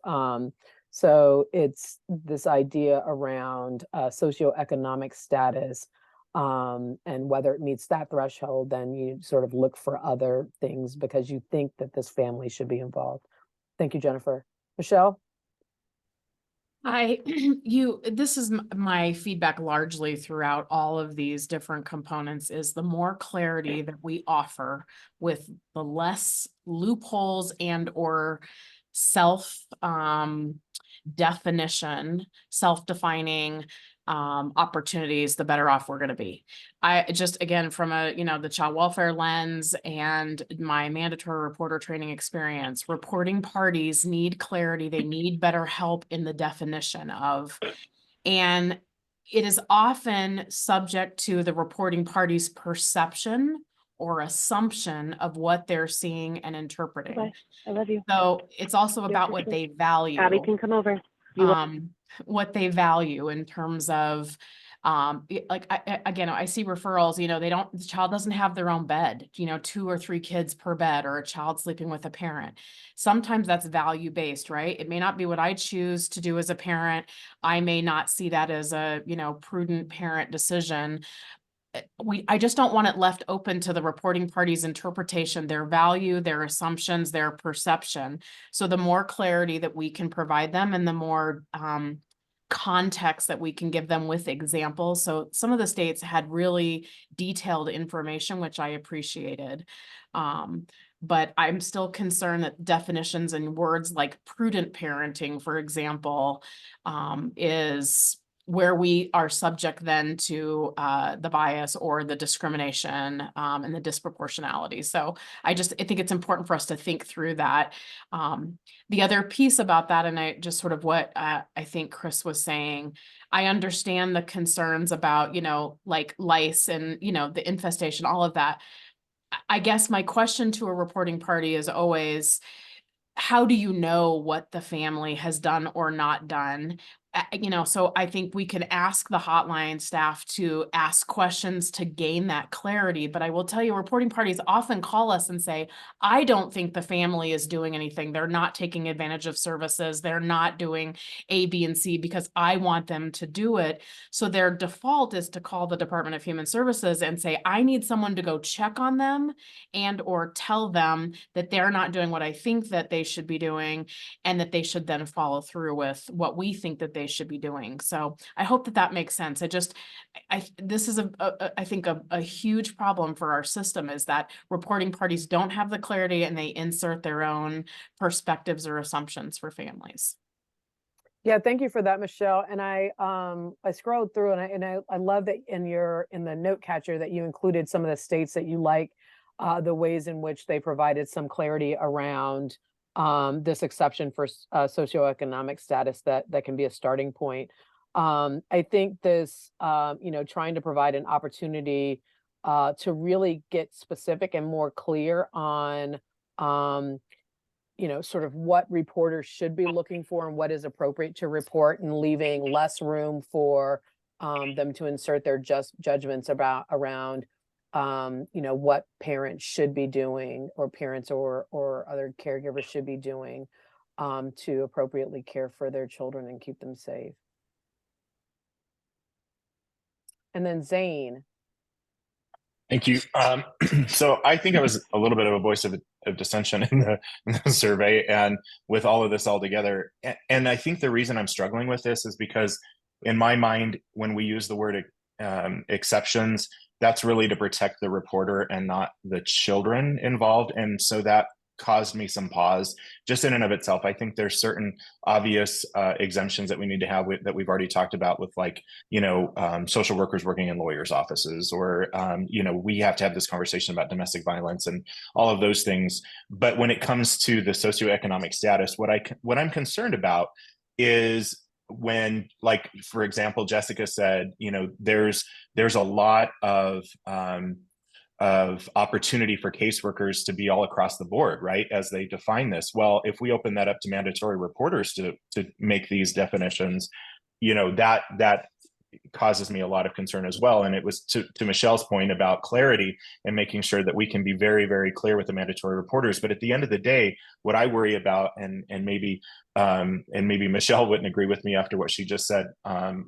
So it's this idea around socioeconomic status, and whether it meets that threshold, then you sort of look for other things because you think that this family should be involved. Thank you, Jennifer. Michelle? This is my feedback largely throughout all of these different components is the more clarity that we offer with the less loopholes and or self definition, self-defining opportunities, the better off we're going to be. I just, again, from a, the child welfare lens and my mandatory reporter training experience, reporting parties need clarity. They need better help in the definition of, and it is often subject to the reporting party's perception or assumption of what they're seeing and interpreting. Bye. I love you. So it's also about what they value. Abby can come over. What they value in terms of, again, I see referrals, the child doesn't have their own bed, 2 or 3 kids per bed, or a child sleeping with a parent. Sometimes that's value-based, right? It may not be what I choose to do as a parent. I may not see that as a, prudent parent decision. I just don't want it left open to the reporting party's interpretation, their value, their assumptions, their perception. So the more clarity that we can provide them and the more context that we can give them with examples. So some of the states had really detailed information, which I appreciated. But I'm still concerned that definitions and words like prudent parenting, for example, is where we are subject then to the bias or the discrimination and the disproportionality. So I think it's important for us to think through that. The other piece about that, and I just sort of what I think Chris was saying, I understand the concerns about, like lice and, the infestation, all of that. I guess my question to a reporting party is always, how do you know what the family has done or not done? So I think we can ask the hotline staff to ask questions to gain that clarity. But I will tell you, reporting parties often call us and say, I don't think the family is doing anything. They're not taking advantage of services. They're not doing A, B, and C because I want them to do it. So their default is to call the Department of Human Services and say, I need someone to go check on them and or tell them that they're not doing what I think that they should be doing and that they should then follow through with what we think that they should be doing. So I hope that makes sense. This is I think a huge problem for our system is that reporting parties don't have the clarity and they insert their own perspectives or assumptions for families. Yeah, thank you for that, Michelle. And I scrolled through and I love that in the note catcher that you included some of the states that you like, the ways in which they provided some clarity around this exception for socioeconomic status that can be a starting point. I think this, trying to provide an opportunity to really get specific and more clear on sort of what reporters should be looking for and what is appropriate to report, and leaving less room for them to insert their judgments around what parents should be doing, or parents or other caregivers should be doing to appropriately care for their children and keep them safe. And then Zane. Thank you. So I think I was a little bit of a voice of dissension in the survey, and with all of this all together. And I think the reason I'm struggling with this is because in my mind, when we use the word exceptions, that's really to protect the reporter and not the children involved. And so that caused me some pause just in and of itself. I think there's certain obvious exemptions that we need to have that we've already talked about with, like, social workers working in lawyers' offices, or, we have to have this conversation about domestic violence and all of those things. But when it comes to the socioeconomic status, what I'm concerned about is when, like, for example, Jessica said, there's a lot of opportunity for caseworkers to be all across the board, right, as they define this. Well, if we open that up to mandatory reporters to make these definitions, that causes me a lot of concern as well. And it was to Michelle's point about clarity and making sure that we can be very, very clear with the mandatory reporters. But at the end of the day, what I worry about, and maybe Michelle wouldn't agree with me after what she just said,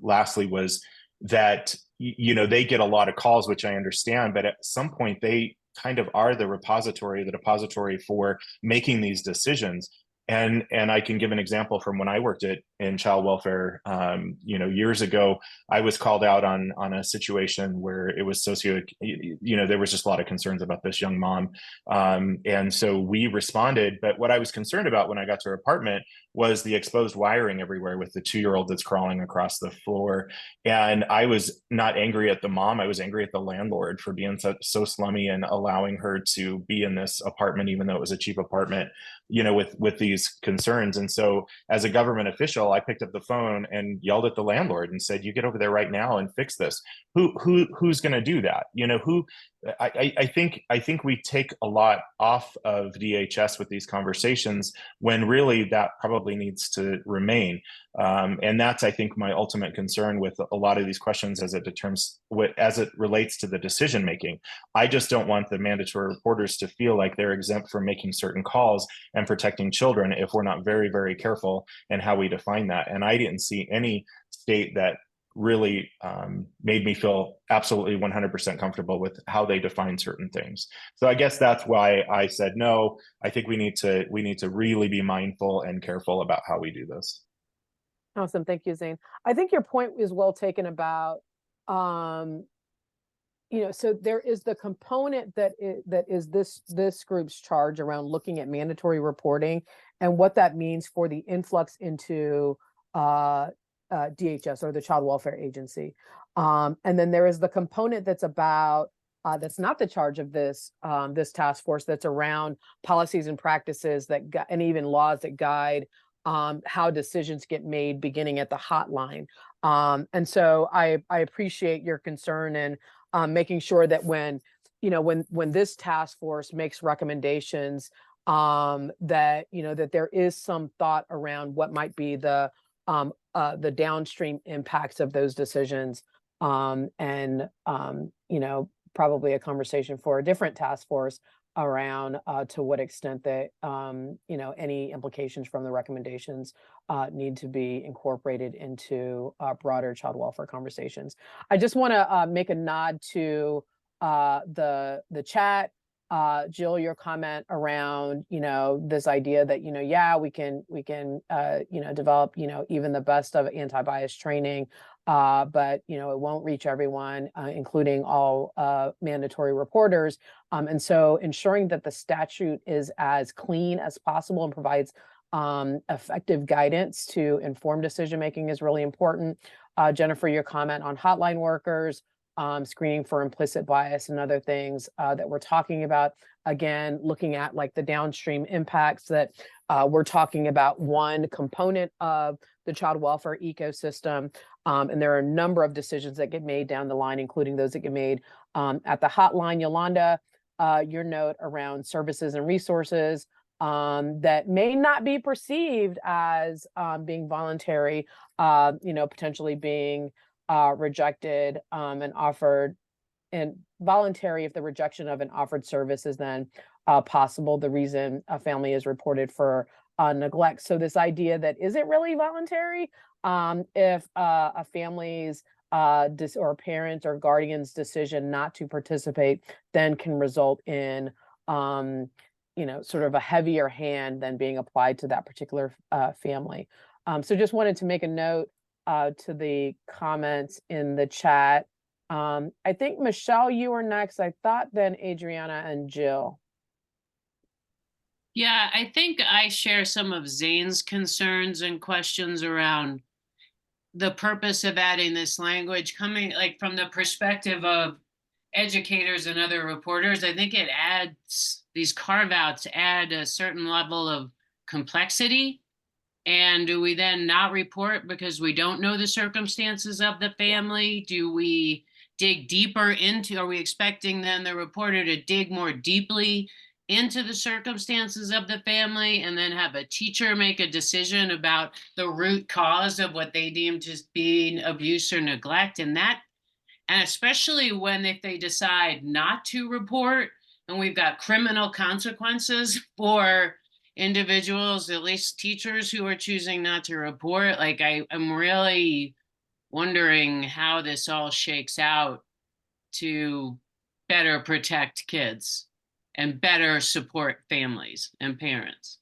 lastly, was that they get a lot of calls, which I understand, but at some point they kind of are the depository for making these decisions. And I can give an example from when I worked in child welfare, years ago. I was called out on a situation where it was there was just a lot of concerns about this young mom. And so we responded, but what I was concerned about when I got to her apartment was the exposed wiring everywhere with the 2-year-old that's crawling across the floor. And I was not angry at the mom. I was angry at the landlord for being so slummy and allowing her to be in this apartment, even though it was a cheap apartment, with these concerns. And so as a government official, I picked up the phone and yelled at the landlord and said, you get over there right now and fix this. Who's going to do that? I think we take a lot off of DHS with these conversations, when really that probably needs to remain. And that's, I think, my ultimate concern with a lot of these questions as it relates to the decision making. I just don't want the mandatory reporters to feel like they're exempt from making certain calls and protecting children if we're not very, very careful in how we define that. And I didn't see any state that really made me feel absolutely 100% comfortable with how they define certain things. So I guess that's why I said no. I think we need to really be mindful and careful about how we do this. Awesome. Thank you, Zane. I think your point is well taken about, so there is the component that is this group's charge around looking at mandatory reporting and what that means for the influx into DHS, or the Child Welfare Agency. And then there is the component that's about, that's not the charge of this task force, that's around policies and practices and even laws that guide how decisions get made, beginning at the hotline. And so I appreciate your concern and making sure that when this task force makes recommendations, that there is some thought around what might be the downstream impacts of those decisions, and probably a conversation for a different task force around to what extent that any implications from the recommendations need to be incorporated into broader child welfare conversations. I just want to make a nod to the chat. Jill, your comment around, this idea that, we can develop, even the best of anti-bias training, but, it won't reach everyone, including all mandatory reporters. And so ensuring that the statute is as clean as possible and provides effective guidance to inform decision-making is really important. Jennifer, your comment on hotline workers, screening for implicit bias and other things that we're talking about. Again, looking at like the downstream impacts that we're talking about one component of the child welfare ecosystem. And there are a number of decisions that get made down the line, including those that get made at the hotline. Yolanda, your note around services and resources that may not be perceived as being voluntary, potentially being rejected and offered, and voluntary if the rejection of an offered service is then possible, the reason a family is reported for neglect. So this idea that is it really voluntary if a family's or a parent or guardian's decision not to participate then can result in sort of a heavier hand than being applied to that particular family. So just wanted to make a note to the comments in the chat. I think Michelle, you were next. I thought then Adriana and Jill. Yeah, I think I share some of Zane's concerns and questions around the purpose of adding this language coming like from the perspective of educators and other reporters. I think it adds, these carve-outs add a certain level of complexity. And do we then not report because we don't know the circumstances of the family? Do we dig deeper into, are we expecting then the reporter to dig more deeply into the circumstances of the family and then have a teacher make a decision about the root cause of what they deem to be abuse or neglect? And especially when if they decide not to report and we've got criminal consequences for individuals, at least teachers who are choosing not to report, like I'm really wondering how this all shakes out to better protect kids and better support families and parents.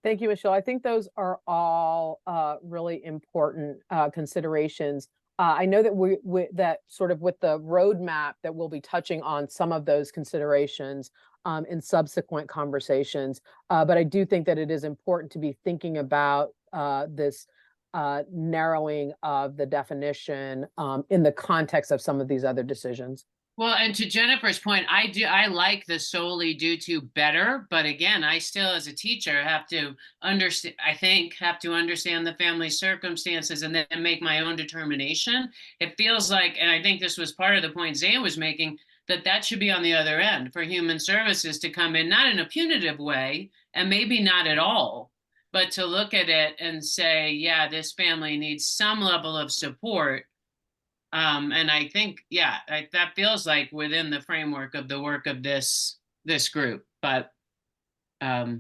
Thank you, Michelle. I think those are all really important considerations. I know that that sort of with the roadmap that we'll be touching on some of those considerations in subsequent conversations. But I do think that it is important to be thinking about this narrowing of the definition in the context of some of these other decisions. Well, and to Jennifer's point, I like the solely due to better, but again, I still as a teacher have to understand, have to understand the family circumstances and then make my own determination. It feels like, and I think this was part of the point Zane was making, that should be on the other end for human services to come in, not in a punitive way, and maybe not at all, but to look at it and say, yeah, this family needs some level of support. And I think, yeah, that feels like within the framework of the work of this group. But I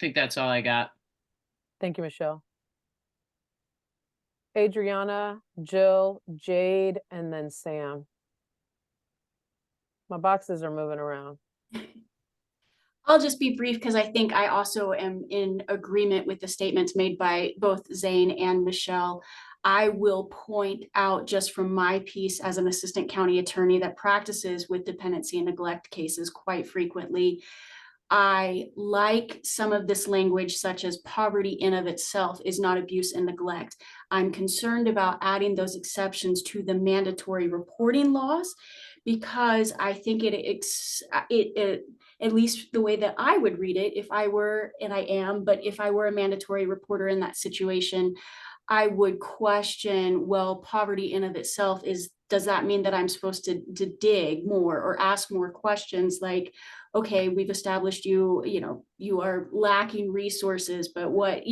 think that's all I got. Thank you, Michelle. Adriana, Jill, Jade, and then Sam. My boxes are moving around. I'll just be brief because I think I also am in agreement with the statements made by both Zane and Michelle. I will point out just from my piece as an assistant county attorney that practices with dependency and neglect cases quite frequently. I like some of this language, such as poverty in of itself is not abuse and neglect. I'm concerned about adding those exceptions to the mandatory reporting laws because I think it at least the way that I would read it, if I were, and I am, but if I were a mandatory reporter in that situation, I would question, well, poverty in of itself does that mean that I'm supposed to dig more or ask more questions like, okay, we've established you are lacking resources, but what,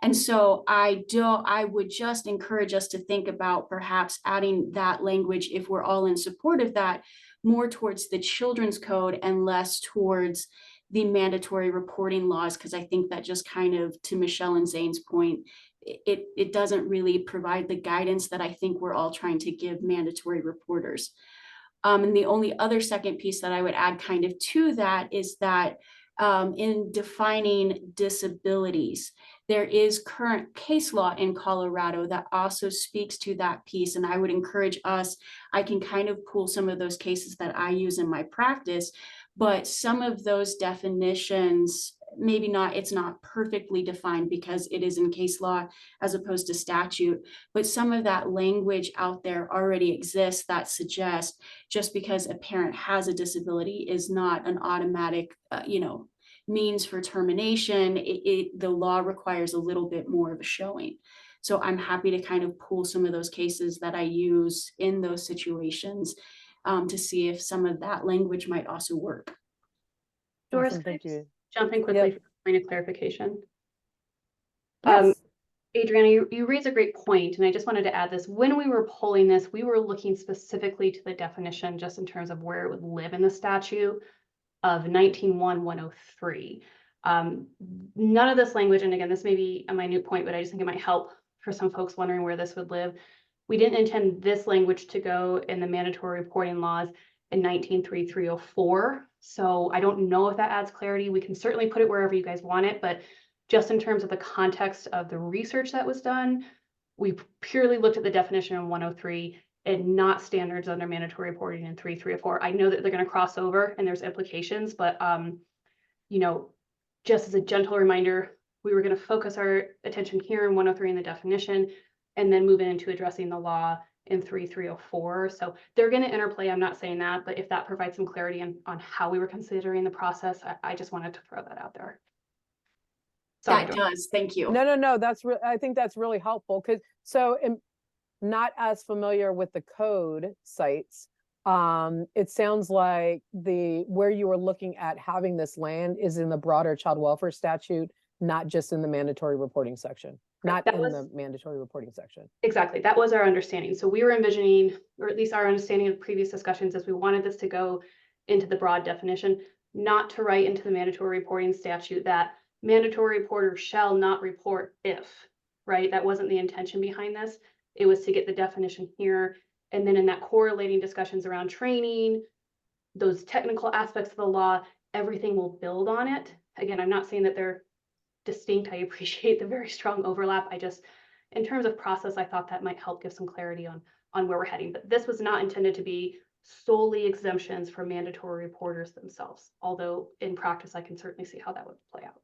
and so I would just encourage us to think about perhaps adding that language if we're all in support of that, more towards the children's code and less towards the mandatory reporting laws, because I think that just kind of, to Michelle and Zane's point, it doesn't really provide the guidance that I think we're all trying to give mandatory reporters. And the only other second piece that I would add kind of to that is that in defining disabilities, there is current case law in Colorado that also speaks to that piece. And I would encourage us, I can kind of pull some of those cases that I use in my practice, but some of those definitions, maybe not, it's not perfectly defined because it is in case law as opposed to statute, but some of that language out there already exists that suggests just because a parent has a disability is not an automatic, means for termination. The law requires a little bit more of a showing. So I'm happy to kind of pull some of those cases that I use in those situations to see if some of that language might also work. Doris, Awesome, can I thank just you. jump in quickly for a point of clarification? Yes. Adriana, you raise a great point, and I just wanted to add this. When we were pulling this, we were looking specifically to the definition just in terms of where it would live in the statute of 19.1.103. None of this language, and again, this may be a minute point, but I just think it might help for some folks wondering where this would live. We didn't intend this language to go in the mandatory reporting laws in 19.3.304. So I don't know if that adds clarity. We can certainly put it wherever you guys want it, but just in terms of the context of the research that was done, we purely looked at the definition in 103 and not standards under mandatory reporting in 3.304. I know that they're going to cross over and there's implications, but you know, just as a gentle reminder, we were going to focus our attention here in 103 in the definition and then move into addressing the law in 3.304. So they're going to interplay. I'm not saying that, but if that provides some clarity on how we were considering the process, I just wanted to throw that out there. That does. Thank you. No. I think that's really helpful because not as familiar with the code sites. It sounds like where you were looking at having this land is in the broader child welfare statute, not just in the mandatory reporting section. The mandatory reporting section. Exactly. That was our understanding. So we were envisioning, or at least our understanding of previous discussions, is we wanted this to go into the broad definition, not to write into the mandatory reporting statute that mandatory reporter shall not report if, right? That wasn't the intention behind this. It was to get the definition here. And then in that correlating discussions around training, those technical aspects of the law, everything will build on it. Again, I'm not saying that they're distinct. I appreciate the very strong overlap. I just, in terms of process, I thought that might help give some clarity on where we're heading. But this was not intended to be solely exemptions for mandatory reporters themselves. Although in practice, I can certainly see how that would play out.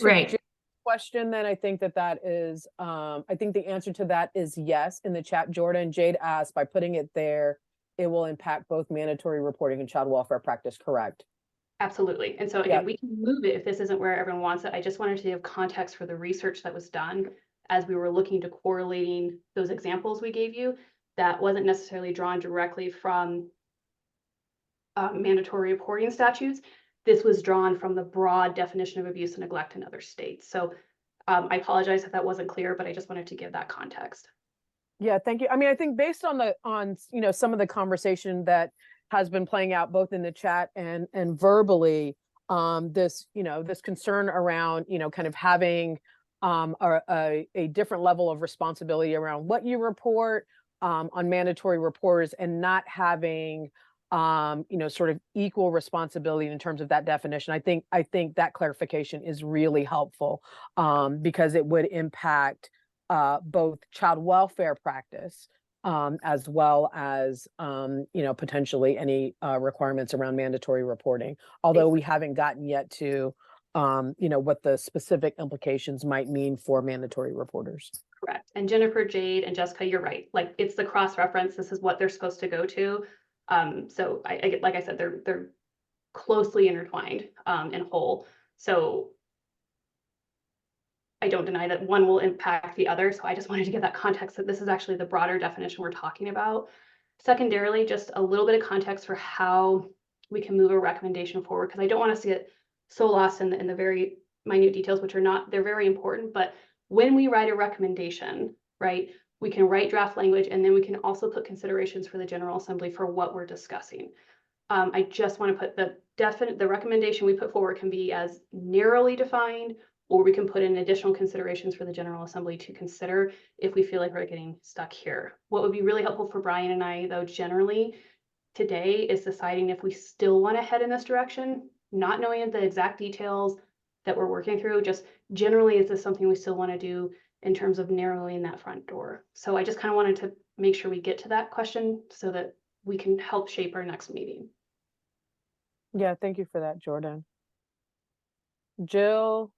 Right. Question, then I think that is, I think the answer to that is yes. In the chat, Jordan, Jade asked, by putting it there, it will impact both mandatory reporting and child welfare practice, correct? Absolutely. And so again, we can move it if this isn't where everyone wants it. I just wanted to give context for the research that was done as we were looking to correlating those examples we gave you. That wasn't necessarily drawn directly from mandatory reporting statutes. This was drawn from the broad definition of abuse and neglect in other states. So I apologize if that wasn't clear, but I just wanted to give that context. Yeah, thank you. I mean, I think based on some of the conversation that has been playing out both in the chat and verbally, this concern around, kind of having a different level of responsibility around what you report on mandatory reporters and not having sort of equal responsibility in terms of that definition. I think that clarification is really helpful because it would impact both child welfare practice as well as potentially any requirements around mandatory reporting. Although we haven't gotten yet to what the specific implications might mean for mandatory reporters. Correct. And Jennifer, Jade, and Jessica, you're right. Like, it's the cross-reference. This is what they're supposed to go to. So I like I said, they're closely intertwined and whole. So I don't deny that one will impact the other. So I just wanted to give that context that this is actually the broader definition we're talking about. Secondarily, just a little bit of context for how we can move a recommendation forward, because I don't want to see it so lost in the very minute details, which are not, they're very important. But when we write a recommendation, right, we can write draft language, and then we can also put considerations for the General Assembly for what we're discussing. I just want to put the recommendation we put forward can be as narrowly defined, or we can put in additional considerations for the General Assembly to consider if we feel like we're getting stuck here. What would be really helpful for Brian and I, though, generally today is deciding if we still want to head in this direction, not knowing the exact details that we're working through. Just generally, is this something we still want to do in terms of narrowing that front door? So I just kind of wanted to make sure we get to that question so that we can help shape our next meeting. Yeah, thank you for that, Jordan. Jill,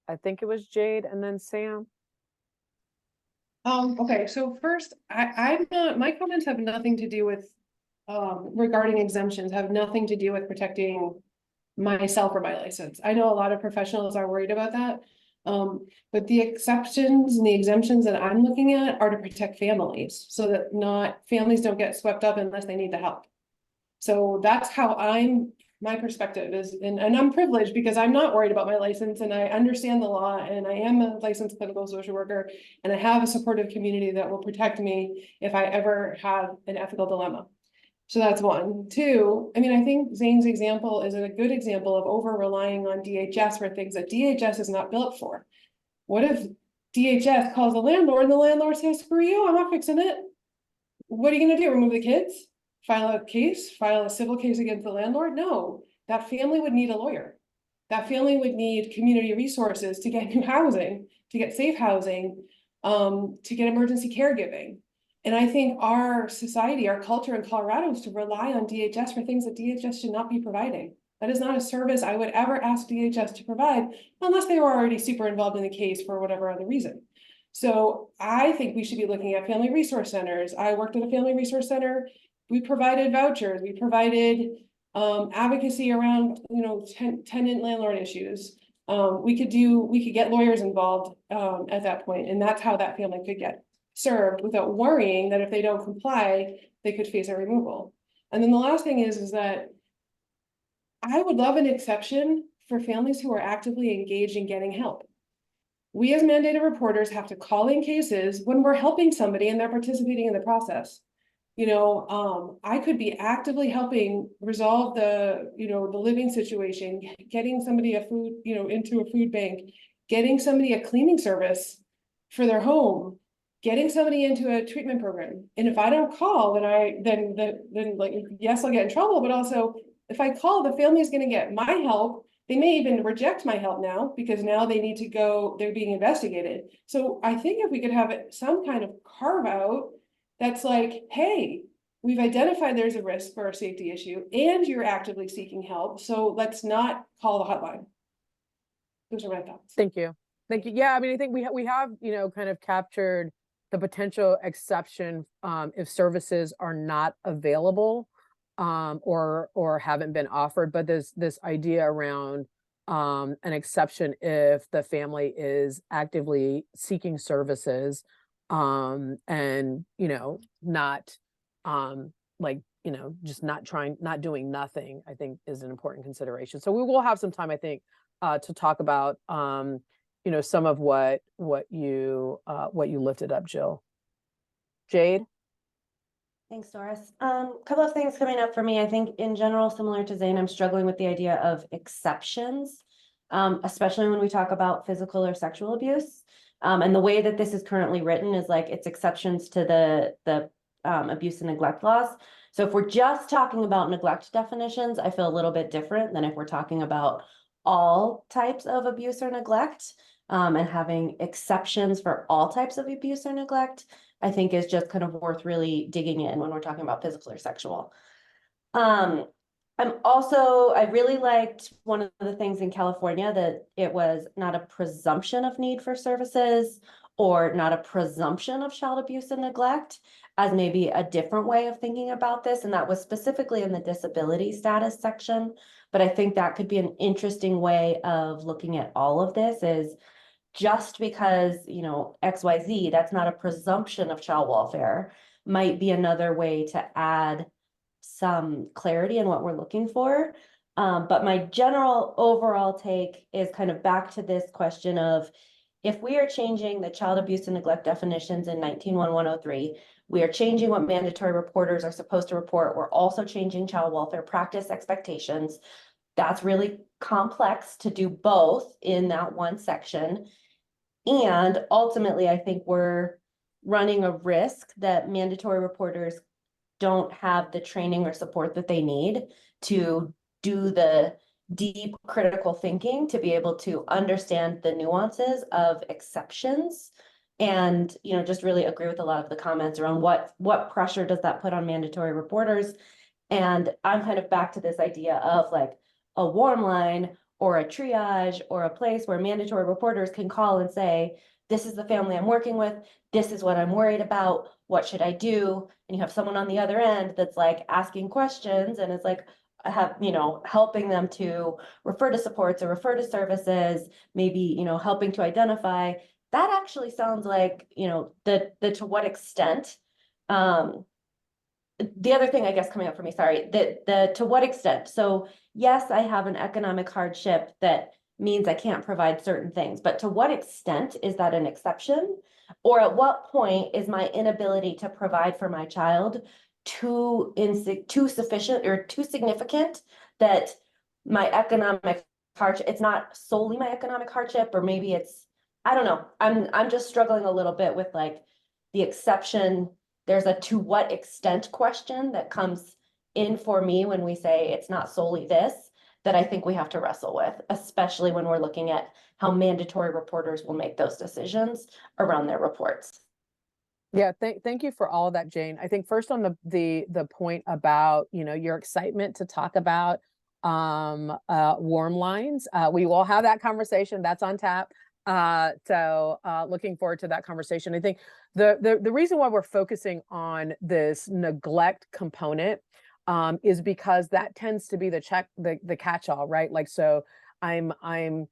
I think it was Jade, and then Sam. Okay, so first, I'm not, my comments have nothing to do with regarding exemptions, have nothing to do with protecting myself or my license. I know a lot of professionals are worried about that. But the exceptions and the exemptions that I'm looking at are to protect families, so that families don't get swept up unless they need the help. So that's how I'm My perspective is, and I'm privileged because I'm not worried about my license and I understand the law and I am a licensed clinical social worker and I have a supportive community that will protect me if I ever have an ethical dilemma. So that's one. Two, I mean, I think Zane's example is a good example of over relying on DHS for things that DHS is not built for. What if DHS calls the landlord and the landlord says, screw you, I'm not fixing it. What are you gonna do? Remove the kids? File a case? File a civil case against the landlord? No, that family would need a lawyer. That family would need community resources to get new housing, to get safe housing, to get emergency caregiving. And I think our society, our culture in Colorado is to rely on DHS for things that DHS should not be providing. That is not a service I would ever ask DHS to provide unless they were already super involved in the case for whatever other reason. So I think we should be looking at family resource centers. I worked at a family resource center. We provided vouchers. We provided advocacy around, tenant landlord issues. We could get lawyers involved at that point, and that's how that family could get served without worrying that if they don't comply, they could face a removal. And then the last thing is that I would love an exception for families who are actively engaged in getting help. We as mandated reporters have to call in cases when we're helping somebody and they're participating in the process. I could be actively helping resolve the living situation, getting somebody a food, into a food bank, getting somebody a cleaning service for their home, getting somebody into a treatment program. And if I don't call, then yes, I'll get in trouble, but also if I call, the family is going to get my help. They may even reject my help now because now they need to go, they're being investigated. So I think if we could have some kind of carve out that's like, hey, we've identified there's a risk for a safety issue and you're actively seeking help. So let's not call the hotline. Those are my thoughts. Thank you. Thank you. Yeah, I mean, I think we have, kind of captured the potential exception if services are not available or haven't been offered, but there's this idea around an exception if the family is actively seeking services and not just not doing nothing, I think is an important consideration. So we will have some time, I think, to talk about some of what you lifted up, Jill. Jade? Thanks, Doris. Couple of things coming up for me. I think in general, similar to Zane, I'm struggling with the idea of exceptions, especially when we talk about physical or sexual abuse. And the way that this is currently written is like it's exceptions to the abuse and neglect laws. So if we're just talking about neglect definitions, I feel a little bit different than if we're talking about all types of abuse or neglect, and having exceptions for all types of abuse or neglect, I think is just kind of worth really digging in when we're talking about physical or sexual. I really liked one of the things in California that it was not a presumption of need for services or not a presumption of child abuse and neglect as maybe a different way of thinking about this. And that was specifically in the disability status section. But I think that could be an interesting way of looking at all of this is just because, XYZ, that's not a presumption of child welfare, might be another way to add some clarity in what we're looking for. But my general overall take is kind of back to this question of if we are changing the child abuse and neglect definitions in 19-1-103, we are changing what mandatory reporters are supposed to report. We're also changing child welfare practice expectations. That's really complex to do both in that one section. And ultimately, I think we're running a risk that mandatory reporters don't have the training or support that they need to do the deep critical thinking to be able to understand the nuances of exceptions. And, just really agree with a lot of the comments around what pressure does that put on mandatory reporters. And I'm kind of back to this idea of like a warm line or a triage or a place where mandatory reporters can call and say, this is the family I'm working with. This is what I'm worried about. What should I do? And you have someone on the other end that's like asking questions and it's like, helping them to refer to supports or refer to services, maybe, helping to identify. That actually sounds like, the to what extent the other thing I guess coming up for me, sorry, the to what extent? So yes, I have an economic hardship that means I can't provide certain things, but to what extent is that an exception? Or at what point is my inability to provide for my child too sufficient or too significant that my economic hardship, it's not solely my economic hardship, or maybe it's, I don't know. I'm just struggling a little bit with like the exception. There's a to what extent question that comes in for me when we say it's not solely this, that I think we have to wrestle with, especially when we're looking at how mandatory reporters will make those decisions around their reports. Yeah, thank you for all of that, Jane. I think first on the point about, you know, your excitement to talk about warm lines. We will have that conversation. That's on tap. So looking forward to that conversation. I think the reason why we're focusing on this neglect component is because that tends to be the catch-all, right? Like, so I'm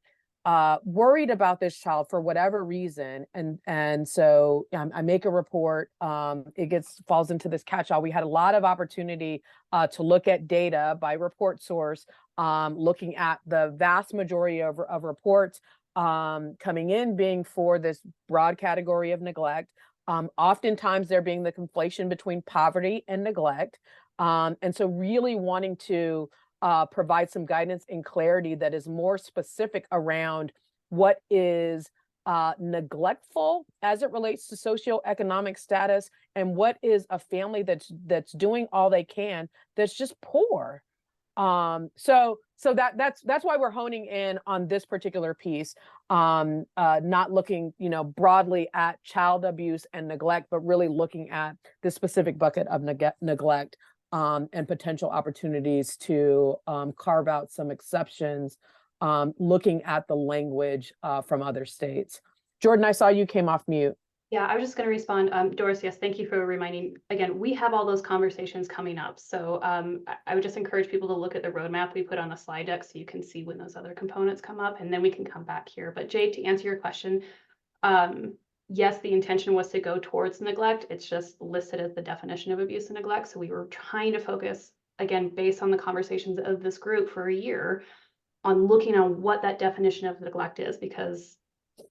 worried about this child for whatever reason, and so I make a report. It falls into this catch-all. We had a lot of opportunity to look at data by report source, looking at the vast majority of reports coming in being for this broad category of neglect. Oftentimes there being the conflation between poverty and neglect. And so really wanting to provide some guidance and clarity that is more specific around what is neglectful as it relates to socioeconomic status, and what is a family that's doing all they can that's just poor. So that's why we're honing in on this particular piece, not looking, you know, broadly at child abuse and neglect, but really looking at the specific bucket of neglect. And potential opportunities to carve out some exceptions, looking at the language from other states. Jordan, I saw you came off mute. Yeah, I was just going to respond. Doris, yes, thank you for reminding. Again, we have all those conversations coming up. So I would just encourage people to look at the roadmap we put on the slide deck so you can see when those other components come up, and then we can come back here. But Jade, to answer your question, yes, the intention was to go towards neglect. It's just listed as the definition of abuse and neglect. So we were trying to focus, again, based on the conversations of this group for a year, on looking on what that definition of neglect is, because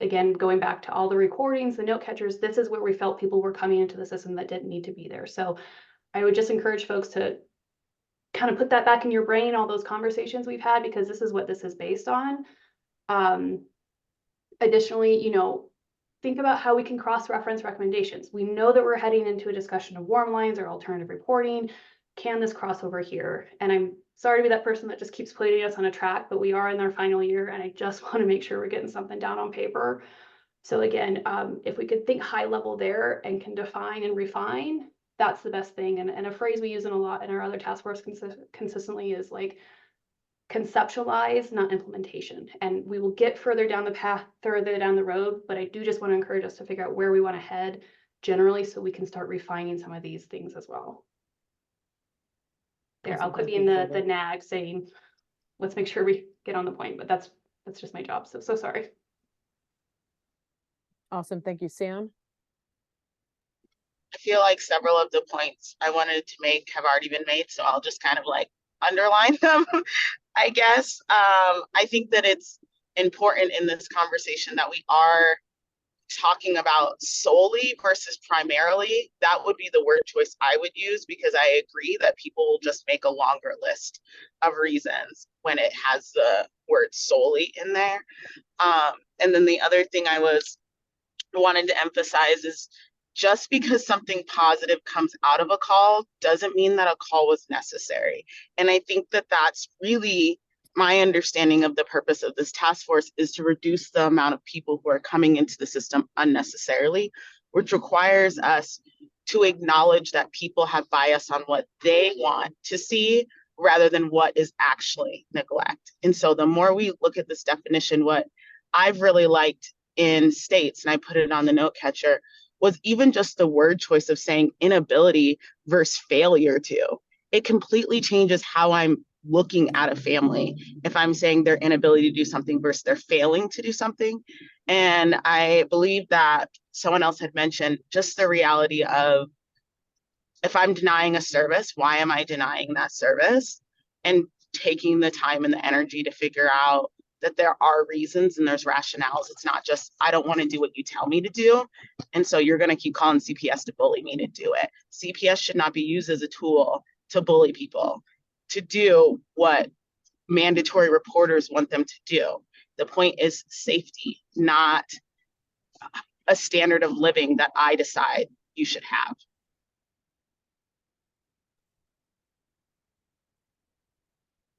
again, going back to all the recordings, the note catchers, this is where we felt people were coming into the system that didn't need to be there. So I would just encourage folks to kind of put that back in your brain, all those conversations we've had, because this is what this is based on. Additionally, you know, think about how we can cross-reference recommendations. We know that we're heading into a discussion of warm lines or alternative reporting. Can this cross over here? And I'm sorry to be that person that just keeps putting us on a track, but we are in our final year, and I just want to make sure we're getting something down on paper. So again, if we could think high level there and can define and refine, that's the best thing. And a phrase we use in a lot in our other task force consistently is like, conceptualize, not implementation. And we will get further down the path, further down the road, but I do just want to encourage us to figure out where we want to head generally so we can start refining some of these things as well. There, I'll quit being the nag saying, let's make sure we get on the point, but that's just my job. So sorry. Awesome. Thank you, Sam. I feel like several of the points I wanted to make have already been made, so I'll just kind of like underline them, I guess. I think that it's important in this conversation that we are talking about solely versus primarily. That would be the word choice I would use, because I agree that people will just make a longer list of reasons when it has the word solely in there. And then the other thing I wanted to emphasize is, just because something positive comes out of a call doesn't mean that a call was necessary. And I think that that's really my understanding of the purpose of this task force, is to reduce the amount of people who are coming into the system unnecessarily, which requires us to acknowledge that people have bias on what they want to see rather than what is actually neglect. And so the more we look at this definition, what I've really liked in states, and I put it on the note catcher, was even just the word choice of saying inability versus failure to. It completely changes how I'm looking at a family if I'm saying their inability to do something versus their failing to do something. And I believe that someone else had mentioned just the reality of if I'm denying a service, why am I denying that service? And taking the time and the energy to figure out that there are reasons and there's rationales. It's not just, I don't want to do what you tell me to do. And so you're going to keep calling CPS to bully me to do it. CPS should not be used as a tool to bully people, to do what mandatory reporters want them to do. The point is safety, not a standard of living that I decide you should have.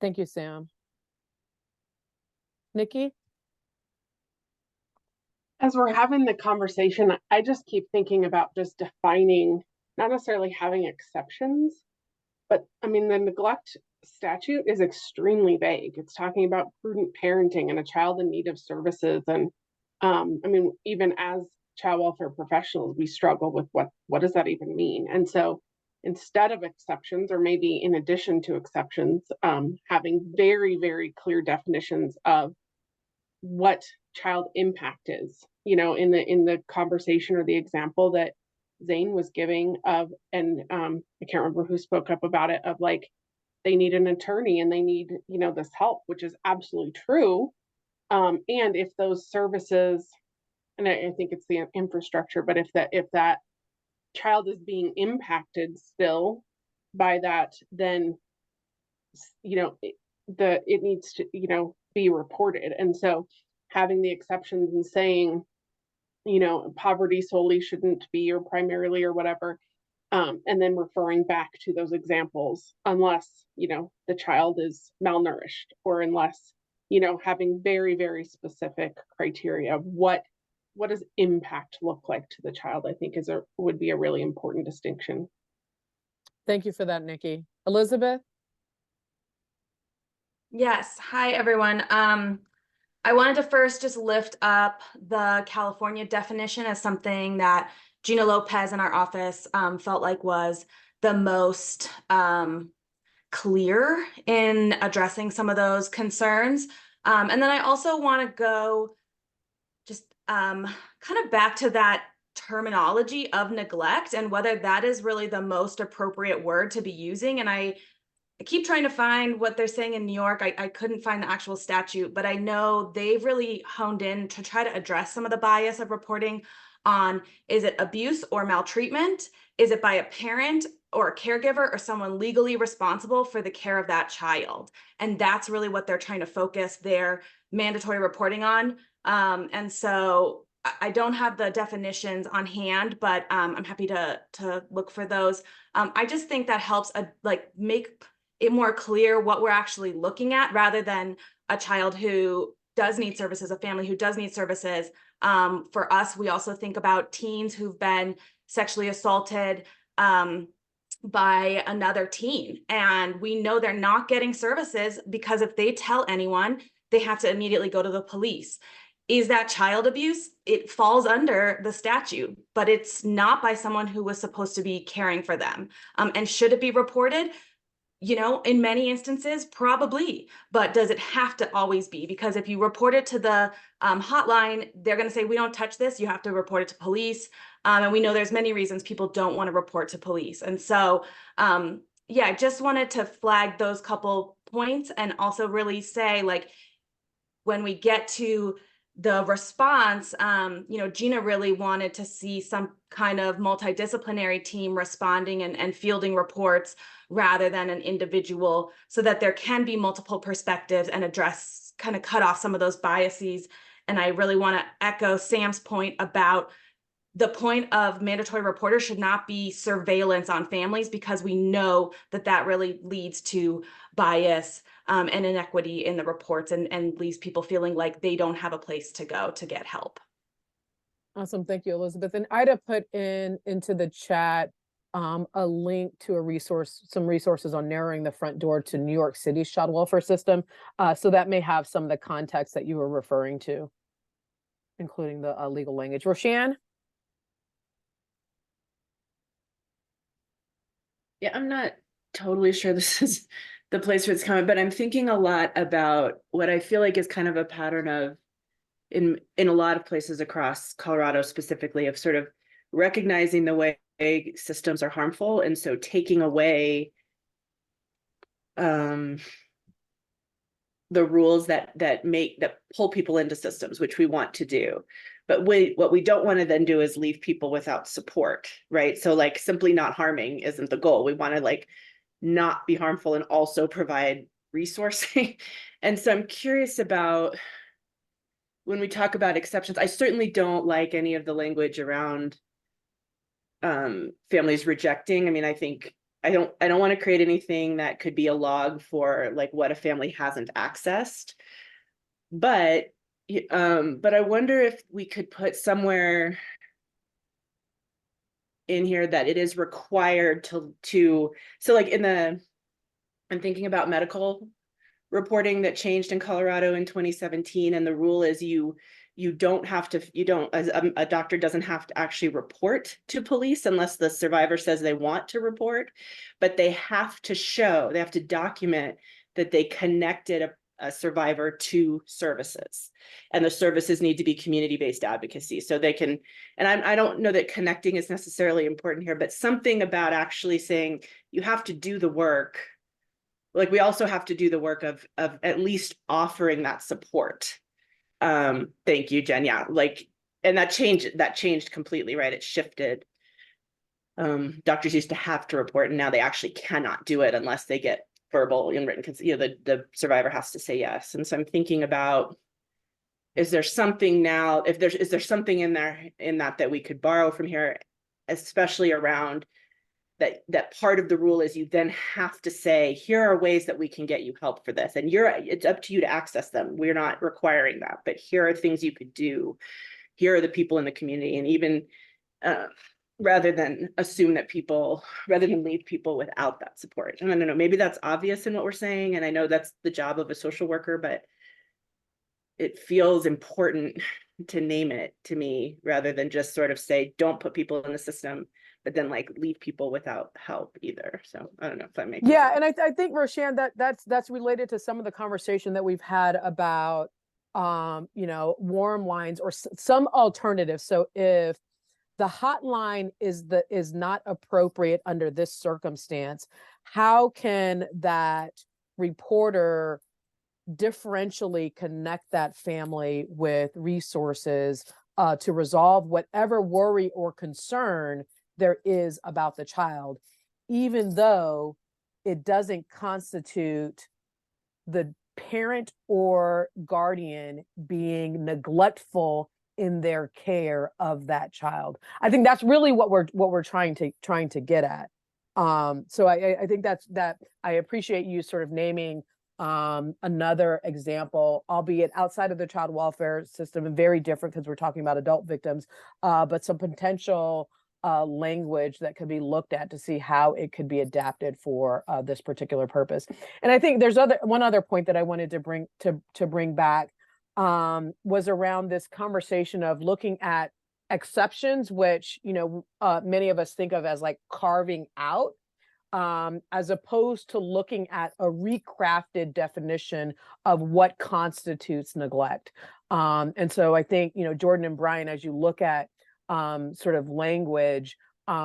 Thank you, Sam. Nikki? As we're having the conversation, I just keep thinking about just defining, not necessarily having exceptions, but I mean, the neglect statute is extremely vague. It's talking about prudent parenting and a child in need of services. And I mean, even as child welfare professionals, we struggle with what does that even mean? And so instead of exceptions, or maybe in addition to exceptions, having very, very clear definitions of what child impact is, you know, in the conversation or the example that Zane was giving of, and I can't remember who spoke up about it, of like, they need an attorney and they need, you know, this help, which is absolutely true. And if those services, and I think it's the infrastructure, but if that child is being impacted still by that, then, you know, it needs to, you know, be reported. And so having the exceptions and saying, you know, poverty solely shouldn't be, or primarily, or whatever, and then referring back to those examples, unless, you know, the child is malnourished, or unless, you know, having very, very specific criteria of what does impact look like to the child, I think would be a really important distinction. Thank you for that, Nikki. Elizabeth? Yes. Hi, everyone. I wanted to first just lift up the California definition as something that Gina Lopez in our office felt like was the most clear in addressing some of those concerns. And then I also want to go just kind of back to that terminology of neglect and whether that is really the most appropriate word to be using. And I keep trying to find what they're saying in New York. I couldn't find the actual statute, but I know they've really honed in to try to address some of the bias of reporting on, is it abuse or maltreatment? Is it by a parent or a caregiver or someone legally responsible for the care of that child? And that's really what they're trying to focus their mandatory reporting on. And so I don't have the definitions on hand, but I'm happy to look for those. I just think that helps make it more clear what we're actually looking at, rather than a child who does need services, a family who does need services. For us, we also think about teens who've been sexually assaulted by another teen, and we know they're not getting services because if they tell anyone, they have to immediately go to the police. Is that child abuse? It falls under the statute, but it's not by someone who was supposed to be caring for them. And should it be reported? You know, in many instances, probably, but does it have to always be? Because if you report it to the hotline, they're going to say, we don't touch this. You have to report it to police. And we know there's many reasons people don't want to report to police. And so, yeah, I just wanted to flag those couple points and also really say, like, when we get to the response, you know, Gina really wanted to see some kind of multidisciplinary team responding and fielding reports rather than an individual, so that there can be multiple perspectives and kind of cut off some of those biases. And I really want to echo Sam's point about the point of mandatory reporters should not be surveillance on families, because we know that that really leads to bias and inequity in the reports and leaves people feeling like they don't have a place to go to get help. Awesome. Thank you, Elizabeth. And Ida put into the chat a link to some resources on narrowing the front door to New York City's child welfare system. So that may have some of the context that you were referring to, including the legal language. Roshan? Yeah, I'm not totally sure this is the place where it's coming, but I'm thinking a lot about what I feel like is kind of a pattern of in a lot of places across Colorado specifically, of sort of recognizing the way systems are harmful. And so taking away the rules that pull people into systems, which we want to do. But what we don't want to then do is leave people without support, right? So like simply not harming isn't the goal. We want to like not be harmful and also provide resourcing. And so I'm curious about when we talk about exceptions, I certainly don't like any of the language around families rejecting. I mean, I think I don't want to create anything that could be a log for like what a family hasn't accessed. But I wonder if we could put somewhere in here that it is required to so like I'm thinking about medical reporting that changed in Colorado in 2017, and the rule is you don't have to, a doctor doesn't have to actually report to police unless the survivor says they want to report, but they have to document that they connected a survivor to services, and the services need to be community-based advocacy. So they can, and I don't know that connecting is necessarily important here, but something about actually saying you have to do the work. Like we also have to do the work of at least offering that support. Thank you, Jen. Yeah, like, and that changed completely, right? It shifted. Doctors used to have to report, and now they actually cannot do it unless they get verbal and written, because the survivor has to say yes. And so I'm thinking about, is there something now, is there something in that we could borrow from here, especially around that part of the rule is you then have to say, here are ways that we can get you help for this. And it's up to you to access them. We're not requiring that, but here are things you could do. Here are the people in the community. And even rather than leave people without that support. And I don't know, maybe that's obvious in what we're saying. And I know that's the job of a social worker, but it feels important to name it to me rather than just sort of say, don't put people in the system, but then like leave people without help either. So I don't know if that makes sense. And I think, Roshan, that's related to some of the conversation that we've had about warm lines or some alternatives. So if the hotline is not appropriate under this circumstance, how can that reporter differentially connect that family with resources to resolve whatever worry or concern there is about the child, even though it doesn't constitute the parent or guardian being neglectful in their care of that child. I think that's really what we're trying to get at. So I think that I appreciate you sort of naming another example, albeit outside of the child welfare system and very different because we're talking about adult victims, but some potential language that could be looked at to see how it could be adapted for this particular purpose. And I think there's one other point that I wanted to bring back was around this conversation of looking at exceptions, which many of us think of as like carving out, as opposed to looking at a recrafted definition of what constitutes neglect. And so I think, Jordan and Brian, as you look at sort of language,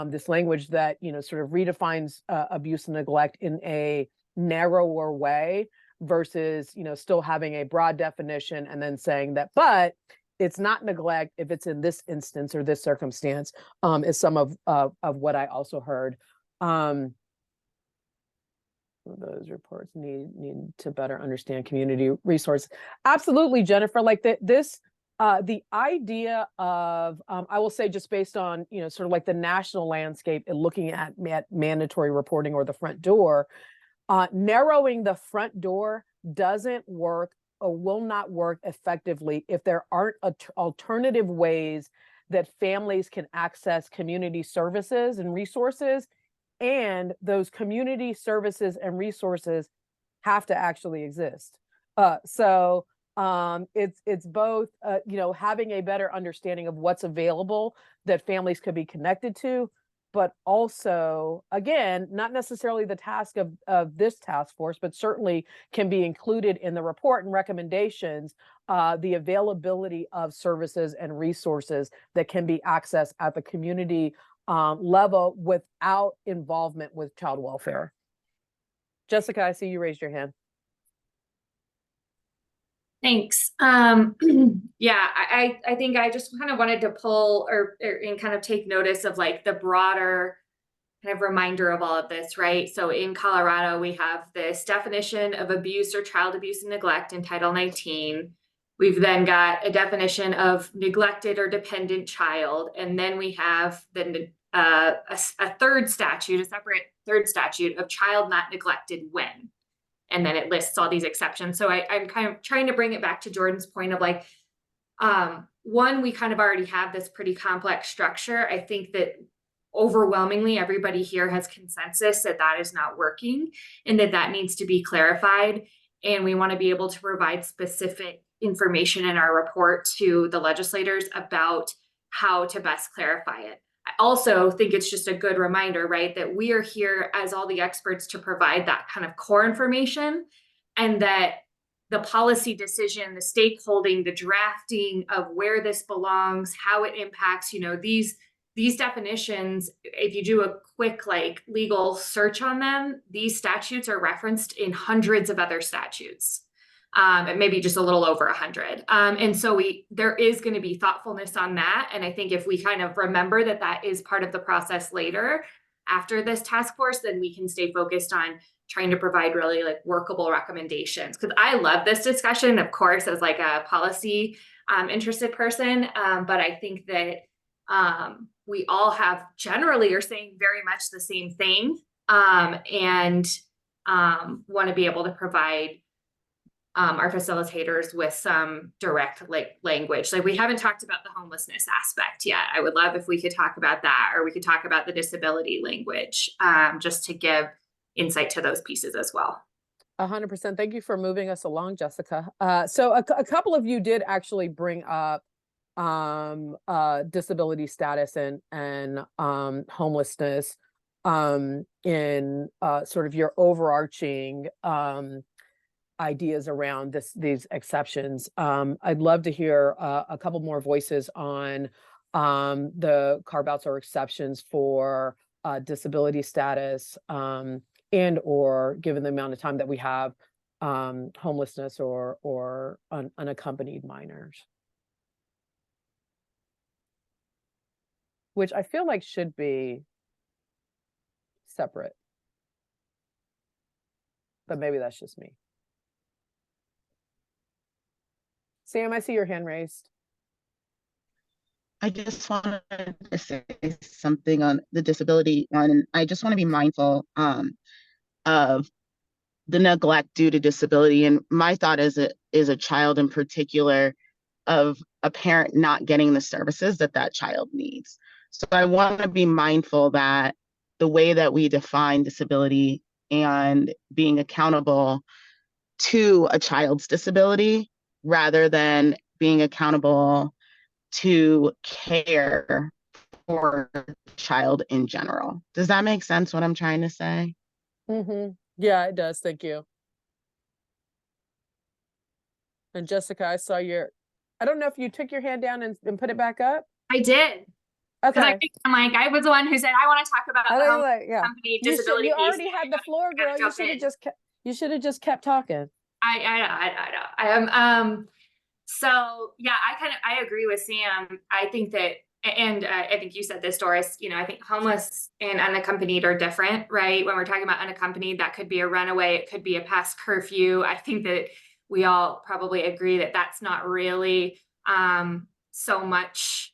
this language that, sort of redefines abuse and neglect in a narrower way versus, still having a broad definition and then saying that, but it's not neglect if it's in this instance or this circumstance, is some of what I also heard. Those reports need to better understand community resource. Absolutely, Jennifer. Like the idea of, I will say, just based on sort of like the national landscape and looking at mandatory reporting or the front door, narrowing the front door doesn't work or will not work effectively if there aren't alternative ways that families can access community services and resources. And those community services and resources have to actually exist. So it's both, having a better understanding of what's available that families could be connected to, but also, again, not necessarily the task of this task force, but certainly can be included in the report and recommendations, the availability of services and resources that can be accessed at the community level without involvement with child welfare. Jessica, I see you raised your hand. Thanks. Yeah, I think I just kind of wanted to pull and kind of take notice of like the broader kind of reminder of all of this, right? So in Colorado, we have this definition of abuse or child abuse and neglect in Title 19. We've then got a definition of neglected or dependent child. And then we have a third statute, a separate third statute of child not neglected when. And then it lists all these exceptions. So I'm kind of trying to bring it back to Jordan's point of like, one, we kind of already have this pretty complex structure. I think that overwhelmingly everybody here has consensus that that is not working and that needs to be clarified. And we want to be able to provide specific information in our report to the legislators about how to best clarify it. I also think it's just a good reminder, right, that we are here as all the experts to provide that kind of core information, and that the policy decision, the stakeholding, the drafting of where this belongs, how it impacts, you know, these definitions, if you do a quick like legal search on them, these statutes are referenced in hundreds of other statutes. And maybe just a little over 100. And so there is going to be thoughtfulness on that. And I think if we kind of remember that that is part of the process later after this task force, then we can stay focused on trying to provide really like workable recommendations. Because I love this discussion, of course, as like a policy interested person. But I think that we all generally are saying very much the same thing, and want to be able to provide our facilitators with some direct language. Like we haven't talked about the homelessness aspect yet. I would love if we could talk about that, or we could talk about the disability language, just to give insight to those pieces as well. 100%. Thank you for moving us along, Jessica. So a couple of you did actually bring up disability status and homelessness in sort of your overarching ideas around these exceptions. I'd love to hear a couple more voices on the carve-outs or exceptions for disability status, and or given the amount of time that we have, homelessness or unaccompanied minors, which I feel like should be separate, but maybe that's just me. Sam, I see your hand raised. I just wanted to say something on the disability one, and I just want to be mindful of the neglect due to disability. And my thought is a child in particular, of a parent not getting the services that child needs. So I want to be mindful that the way that we define disability and being accountable to a child's disability, rather than being accountable to care for a child in general. Does that make sense, what I'm trying to say? Mm-hmm. Yeah, it does. Thank you. And Jessica, I saw I don't know if you took your hand down and put it back up. I did. Okay. I was the one who said, I want to talk about the company disability. You already had the floor, girl. You should have just kept talking. I know. So yeah, I agree with Sam. I think that, and I think you said this, Doris, you know, I think homeless and unaccompanied are different, right? When we're talking about unaccompanied, that could be a runaway, it could be a past curfew. I think that we all probably agree that that's not really so much.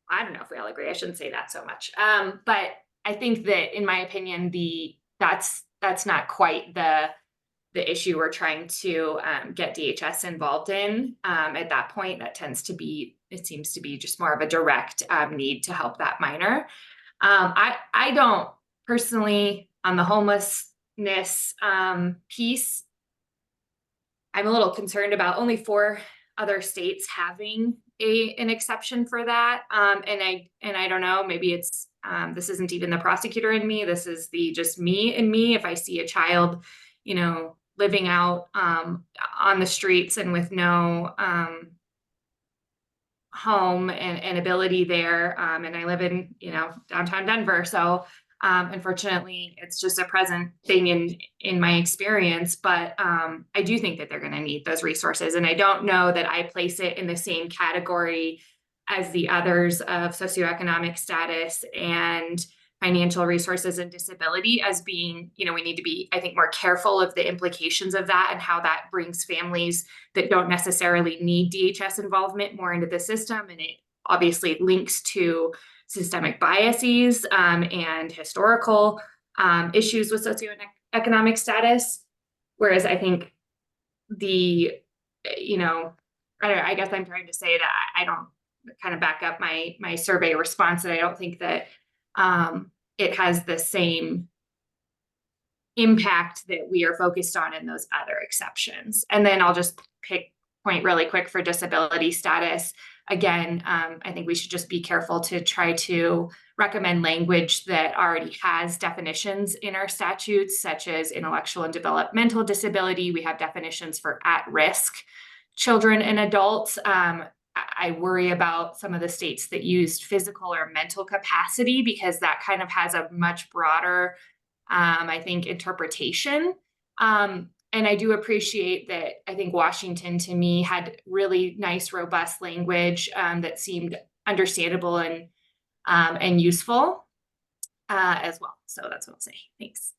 I don't know if we all agree. I shouldn't say that so much. But I think that, in my opinion, that's not quite the issue we're trying to get DHS involved in. At that point, it seems to be just more of a direct need to help that minor. I don't personally, on the homelessness piece, I'm a little concerned about only 4 other states having an exception for that. And I don't know, maybe it's, this isn't even the prosecutor in me, this is just me and me. If I see a child, you know, living out on the streets and with no home and ability there. And I live in, downtown Denver. So unfortunately, it's just a present thing in my experience. But I do think that they're going to need those resources. And I don't know that I place it in the same category as the others of socioeconomic status and financial resources and disability as being, we need to be, I think, more careful of the implications of that and how that brings families that don't necessarily need DHS involvement more into the system. And it obviously links to systemic biases and historical issues with socioeconomic status. Whereas I think I guess I'm trying to say that I don't kind of back up my survey response, that I don't think that it has the same impact that we are focused on in those other exceptions. And then I'll just point really quick for disability status. Again, I think we should just be careful to try to recommend language that already has definitions in our statutes, such as intellectual and developmental disability. We have definitions for at-risk children and adults. I worry about some of the states that used physical or mental capacity, because that kind of has a much broader, I think, interpretation. And I do appreciate that. I think Washington, to me, had really nice, robust language that seemed understandable and useful as well. So that's what I'll say. Thanks.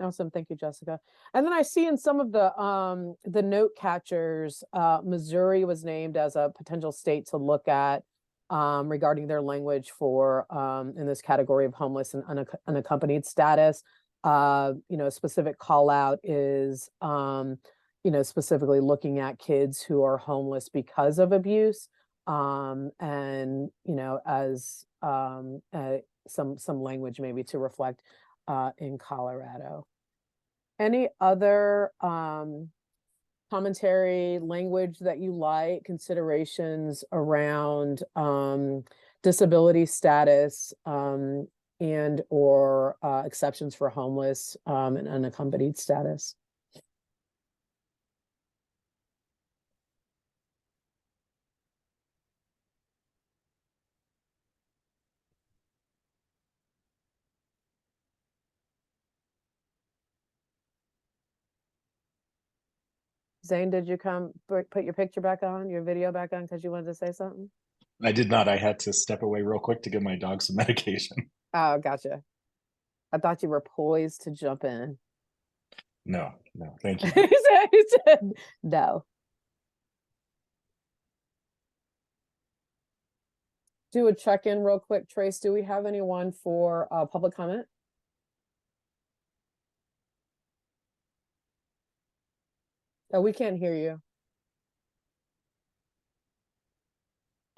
Awesome. Thank you, Jessica. And then I see in some of the note catchers, Missouri was named as a potential state to look at regarding their language for in this category of homeless and unaccompanied status. A specific call out is, specifically looking at kids who are homeless because of abuse, and, as some language maybe to reflect in Colorado. Any other commentary, language that you like, considerations around disability status and or exceptions for homeless and unaccompanied status? Zane, did you put your picture back on, your video back on, because you wanted to say something? I did not. I had to step away real quick to give my dog some medication. Oh, gotcha. I thought you were poised to jump in. No, thank you. He said no. Do a check-in real quick. Trace, do we have anyone for public comment? Oh, we can't hear you.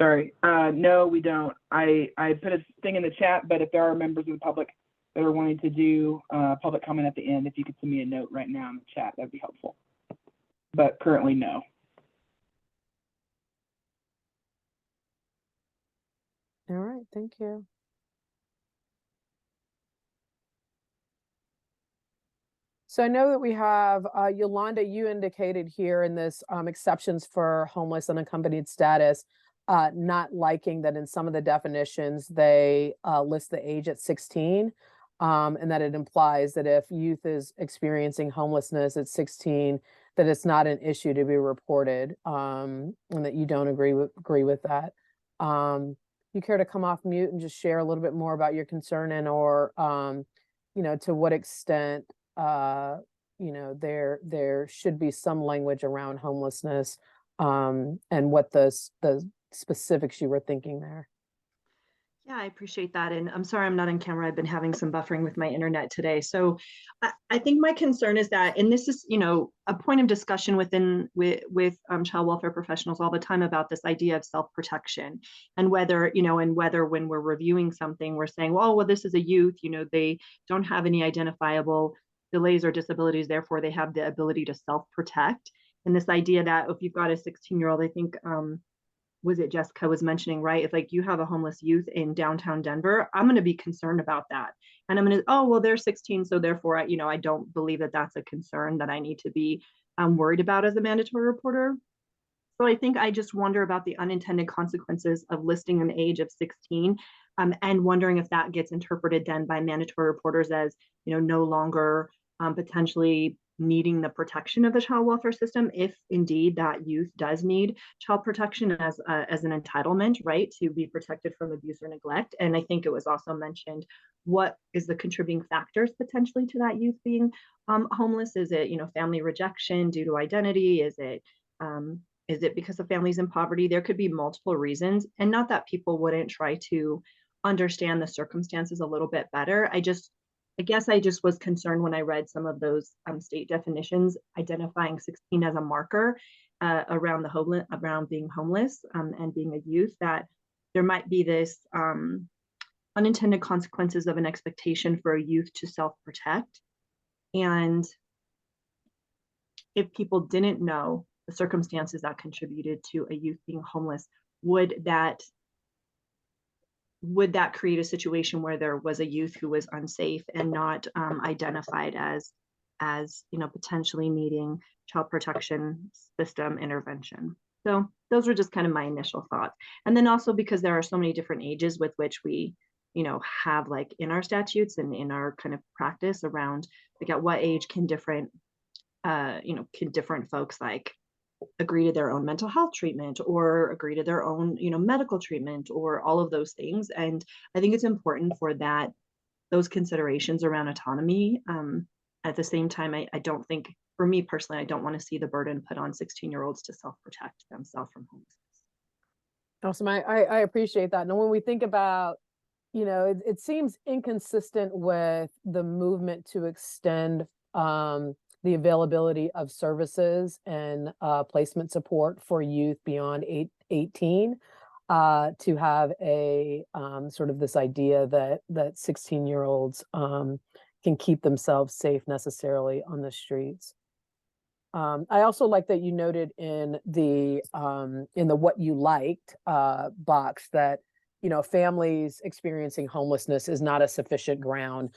Sorry. No, we don't. I put a thing in the chat, but if there are members of the public that are wanting to do public comment at the end, if you could send me a note right now in the chat, that'd be helpful. But currently, no. All right, thank you. So I know that we have, Yolanda, you indicated here in this exceptions for homeless unaccompanied status, not liking that in some of the definitions, they list the age at 16, and that it implies that if youth is experiencing homelessness at 16, that it's not an issue to be reported, and that you don't agree with that. You care to come off mute and just share a little bit more about your concern and or, to what extent there should be some language around homelessness, and what the specifics you were thinking there. Yeah, I appreciate that. And I'm sorry I'm not on camera. I've been having some buffering with my internet today. So I think my concern is that, and this is, a point of discussion with child welfare professionals all the time about this idea of self-protection, and whether when we're reviewing something, we're saying, well, this is a youth, they don't have any identifiable delays or disabilities, therefore they have the ability to self-protect. And this idea that if you've got a 16-year-old, I think, was it Jessica was mentioning, right? It's like you have a homeless youth in downtown Denver. I'm going to be concerned about that. And I'm going to, they're 16. So therefore, I don't believe that that's a concern that I need to be worried about as a mandatory reporter. So I think I just wonder about the unintended consequences of listing an age of 16, and wondering if that gets interpreted then by mandatory reporters as, no longer potentially needing the protection of the child welfare system, if indeed that youth does need child protection as an entitlement, right, to be protected from abuse or neglect. And I think it was also mentioned, what is the contributing factors potentially to that youth being homeless? Is it, family rejection due to identity? Is it because of families in poverty? There could be multiple reasons, and not that people wouldn't try to understand the circumstances a little bit better. I guess I just was concerned when I read some of those state definitions identifying 16 as a marker around being homeless and being a youth, that there might be this unintended consequences of an expectation for a youth to self-protect. And if people didn't know the circumstances that contributed to a youth being homeless, would that create a situation where there was a youth who was unsafe and not identified as potentially needing child protection system intervention? So those were just kind of my initial thoughts. And then also because there are so many different ages with which we have, like, in our statutes and in our kind of practice around, like, at what age can different folks, like, agree to their own mental health treatment or agree to their own, medical treatment, or all of those things. And I think it's important for those considerations around autonomy. At the same time, I don't think, for me personally, I don't want to see the burden put on 16-year-olds to self-protect themselves from homelessness. Awesome. I appreciate that. And when we think about, it seems inconsistent with the movement to extend the availability of services and placement support for youth beyond 18, to have a sort of this idea that 16-year-olds can keep themselves safe necessarily on the streets. I also like that you noted in the what you liked box that families experiencing homelessness is not a sufficient ground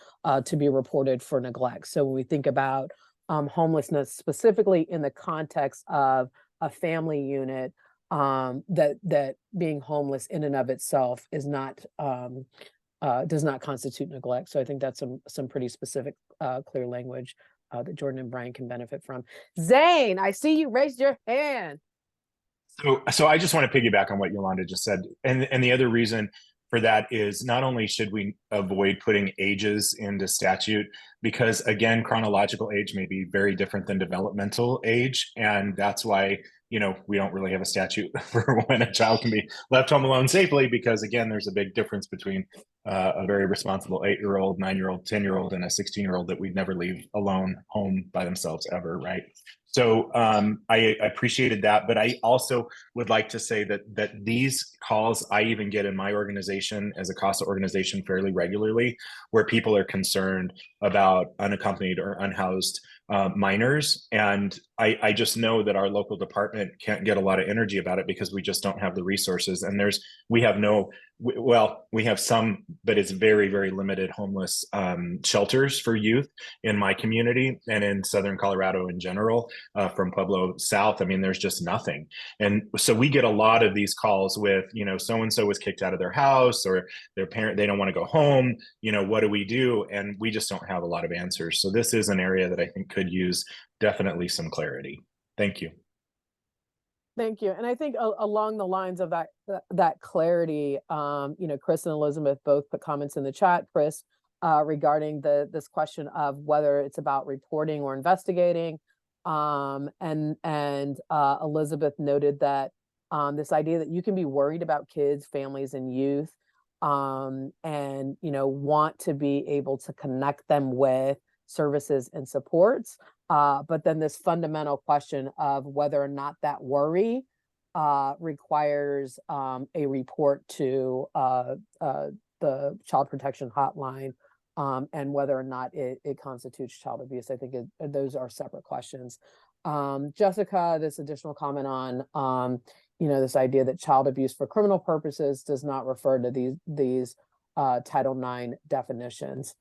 to be reported for neglect. So when we think about homelessness specifically in the context of a family unit, that being homeless in and of itself is not does not constitute neglect. So I think that's some pretty specific, clear language that Jordan and Brian can benefit from. Zane, I see you raised your hand. So I just want to piggyback on what Yolanda just said. And the other reason for that is, not only should we avoid putting ages into statute, because again, chronological age may be very different than developmental age. And that's why, we don't really have a statute for when a child can be left home alone safely, because again, there's a big difference between a very responsible 8-year-old, 9-year-old, 10-year-old, and a 16-year-old that we'd never leave alone home by themselves ever, right? So I appreciated that, but I also would like to say that these calls I even get in my organization as a CASA organization fairly regularly, where people are concerned about unaccompanied or unhoused minors. And I just know that our local department can't get a lot of energy about it because we just don't have the resources. And we have some, but it's very, very limited homeless shelters for youth in my community and in Southern Colorado in general, from Pueblo South. I mean, there's just nothing. And so we get a lot of these calls with, so-and-so was kicked out of their house, or their parent, they don't want to go home. What do we do? And we just don't have a lot of answers. So this is an area that I think could use definitely some clarity. Thank you. Thank you. And I think along the lines of that clarity, Chris and Elizabeth both put comments in the chat, Chris, regarding this question of whether it's about reporting or investigating. And Elizabeth noted that this idea that you can be worried about kids, families, and youth, and want to be able to connect them with services and supports. But then this fundamental question of whether or not that worry requires a report to the Child Protection Hotline, and whether or not it constitutes child abuse. I think those are separate questions. Jessica, this additional comment on this idea that child abuse for criminal purposes does not refer to these Title IX definitions.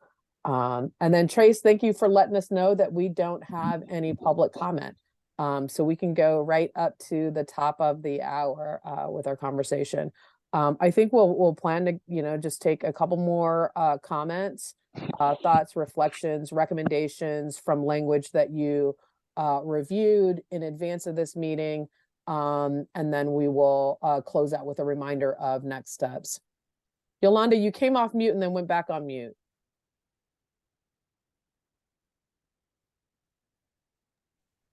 And then Trace, thank you for letting us know that we don't have any public comment. So we can go right up to the top of the hour with our conversation. I think we'll plan to, just take a couple more comments, thoughts, reflections, recommendations from language that you reviewed in advance of this meeting. And then we will close out with a reminder of next steps. Yolanda, you came off mute and then went back on mute.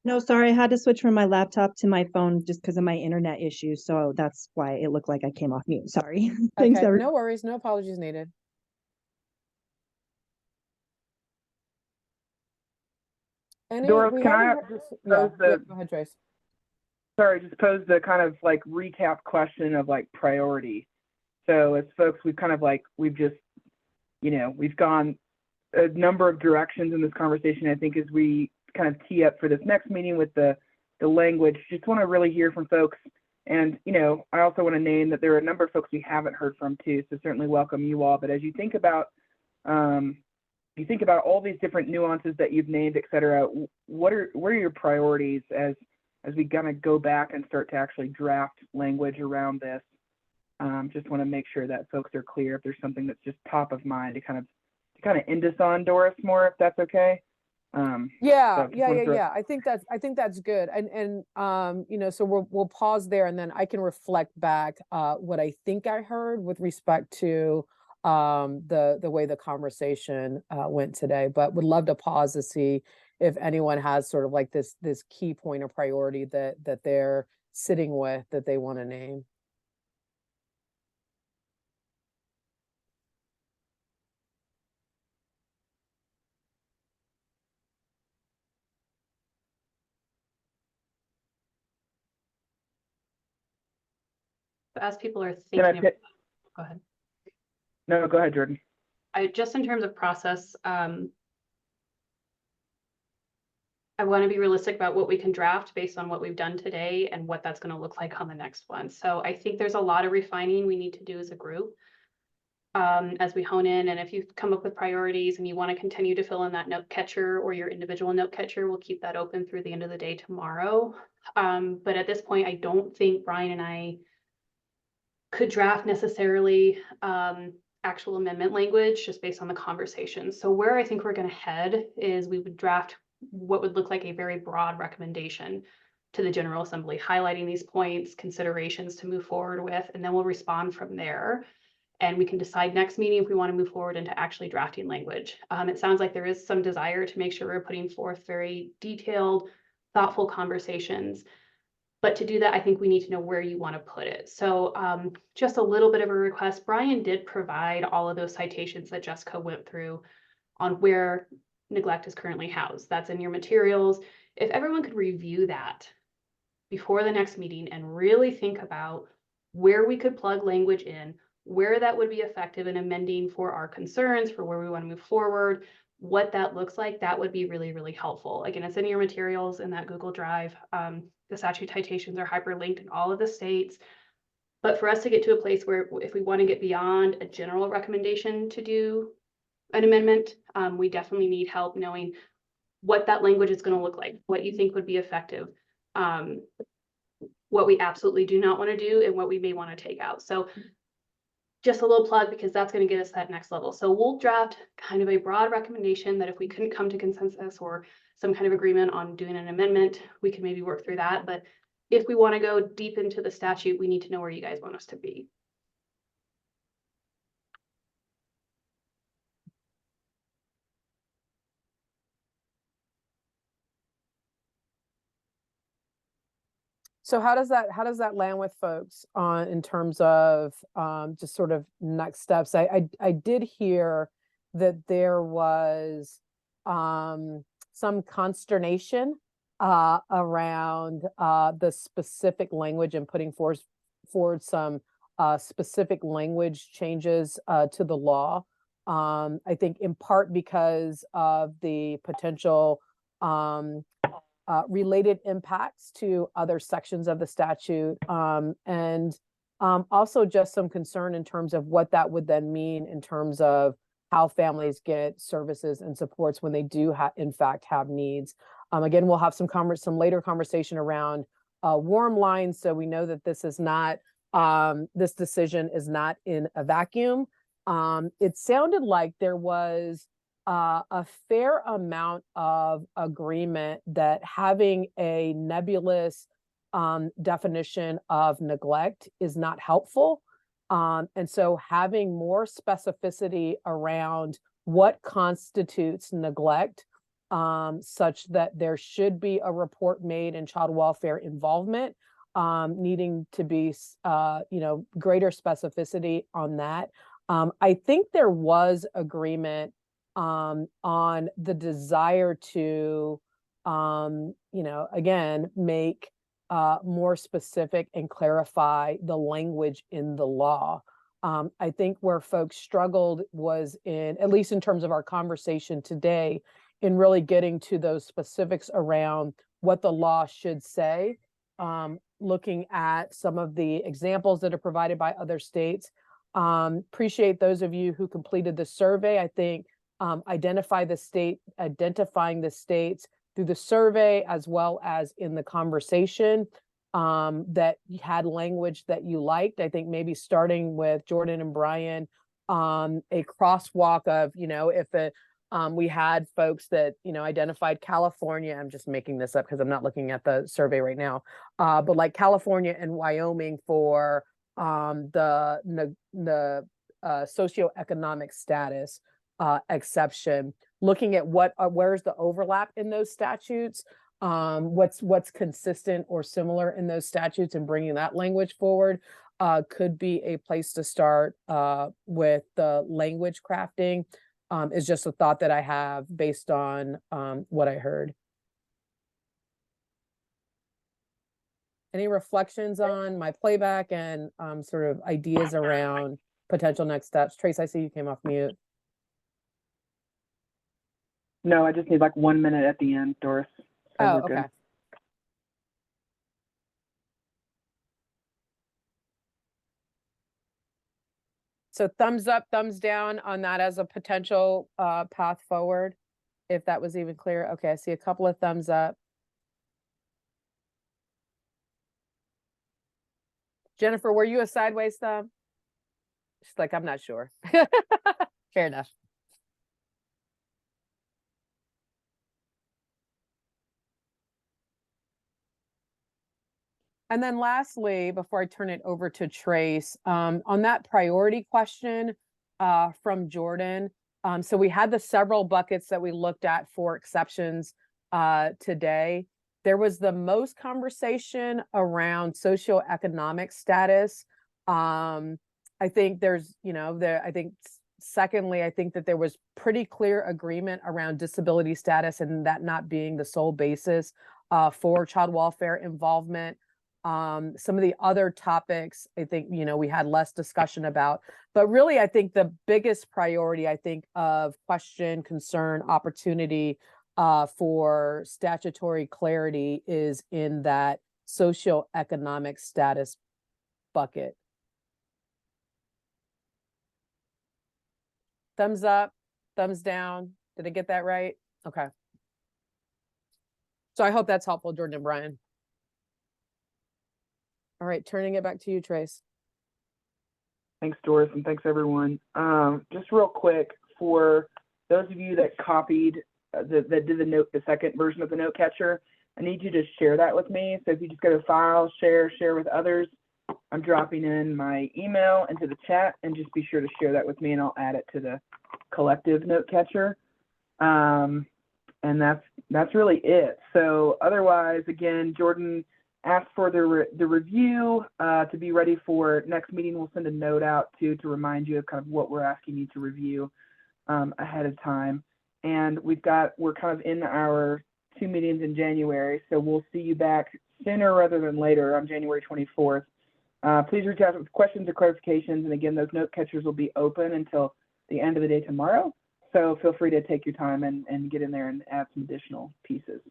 No, sorry, I had to switch from my laptop to my phone just because of my internet issues. So that's why it looked like I came off mute. Sorry. Thanks, Okay, everyone. no worries, no apologies needed. Doris, can I just pose go ahead, Trace. Sorry, just pose the kind of like recap question of like priority. So as folks, we've kind of like, we've just, we've gone a number of directions in this conversation. I think as we kind of tee up for this next meeting with the language, just want to really hear from folks. And, I also want to name that there are a number of folks we haven't heard from too. So certainly welcome you all. But as you think about, all these different nuances that you've named, et cetera, what are your priorities as we kind of go back and start to actually draft language around this? Just want to make sure that folks are clear if there's something that's just top of mind to kind of end us on, Doris, more, if that's okay. Yeah. I think that's good. And so we'll pause there, and then I can reflect back what I think I heard with respect to the way the conversation went today. But would love to pause to see if anyone has sort of like this key point of priority that they're sitting with that they want to name. As people are thinking, go ahead. No, go ahead, Jordan. Just in terms of process, I want to be realistic about what we can draft based on what we've done today and what that's going to look like on the next one. So I think there's a lot of refining we need to do as a group as we hone in. And if you come up with priorities and you want to continue to fill in that note catcher or your individual note catcher, we'll keep that open through the end of the day tomorrow. But at this point, I don't think Brian and I could draft necessarily actual amendment language just based on the conversation. So where I think we're going to head is we would draft what would look like a very broad recommendation to the General Assembly, highlighting these points, considerations to move forward with, and then we'll respond from there. And we can decide next meeting if we want to move forward into actually drafting language. It sounds like there is some desire to make sure we're putting forth very detailed, thoughtful conversations. But to do that, I think we need to know where you want to put it. So just a little bit of a request. Brian did provide all of those citations that Jessica went through on where neglect is currently housed. That's in your materials. If everyone could review that before the next meeting and really think about where we could plug language in, where that would be effective in amending for our concerns, for where we want to move forward, what that looks like, that would be really, really helpful. Again, it's in your materials in that Google Drive. The statute citations are hyperlinked in all of the states. But for us to get to a place where if we want to get beyond a general recommendation to do an amendment, we definitely need help knowing what that language is going to look like, what you think would be effective, what we absolutely do not want to do, and what we may want to take out. So just a little plug, because that's going to get us that next level. So we'll draft kind of a broad recommendation that if we couldn't come to consensus or some kind of agreement on doing an amendment, we can maybe work through that. But if we want to go deep into the statute, we need to know where you guys want us to be. So how does that land with folks on in terms of just sort of next steps? I did hear that there was some consternation around the specific language and putting forward some specific language changes to the law. I think in part because of the potential related impacts to other sections of the statute, and also just some concern in terms of what that would then mean in terms of how families get services and supports when they do in fact have needs. Again, we'll have some later conversation around warm lines, so we know that this is not this decision is not in a vacuum. It sounded like there was a fair amount of agreement that having a nebulous definition of neglect is not helpful. And so having more specificity around what constitutes neglect, such that there should be a report made in child welfare involvement, needing to be, greater specificity on that. I think there was agreement on the desire to, again, make more specific and clarify the language in the law. I think where folks struggled was in, at least in terms of our conversation today, in really getting to those specifics around what the law should say, looking at some of the examples that are provided by other states. Appreciate those of you who completed the survey. I think identifying the states through the survey as well as in the conversation that had language that you liked. I think maybe starting with Jordan and Brian, a crosswalk of, if we had folks that, identified California, I'm just making this up because I'm not looking at the survey right now, but like California and Wyoming for the socioeconomic status exception, looking at where's the overlap in those statutes, what's consistent or similar in those statutes, and bringing that language forward could be a place to start with the language crafting. Is just a thought that I have based on what I heard. Any reflections on my playback and sort of ideas around potential next steps? Trace, I see you came off mute. No, I just need like 1 minute at the end, Doris. Oh, okay. So thumbs up, thumbs down on that as a potential path forward, if that was even clear. Okay, I see a couple of thumbs up. Jennifer, were you a sideways thumb? She's like, I'm not sure. Fair enough. And then lastly, before I turn it over to Trace, on that priority question from Jordan, so we had the several buckets that we looked at for exceptions today. There was the most conversation around socioeconomic status. I think there's, secondly, I think that there was pretty clear agreement around disability status and that not being the sole basis for child welfare involvement. Some of the other topics, I think, we had less discussion about, but really, I think the biggest priority, of question, concern, opportunity for statutory clarity is in that socioeconomic status bucket. Thumbs up, thumbs down. Did I get that right? Okay. So I hope that's helpful, Jordan and Brian. All right, turning it back to you, Trace. Thanks, Doris, and thanks, everyone. Just real quick, for those of you that copied, that did the second version of the note catcher, I need you to share that with me. So if you just go to File, Share with others, I'm dropping in my email into the chat, and just be sure to share that with me, and I'll add it to the collective note catcher. And that's really it. So otherwise, again, Jordan asked for the review to be ready for next meeting. We'll send a note out to remind you of kind of what we're asking you to review ahead of time. And we're kind of in our 2 meetings in January, so we'll see you back sooner rather than later on January 24th. Please reach out with questions or clarifications, and again, those note catchers will be open until the end of the day tomorrow. So feel free to take your time and get in there and add some additional pieces.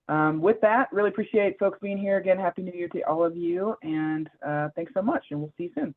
With that, really appreciate folks being here. Again, Happy New Year to all of you, and thanks so much, and we'll see you soon.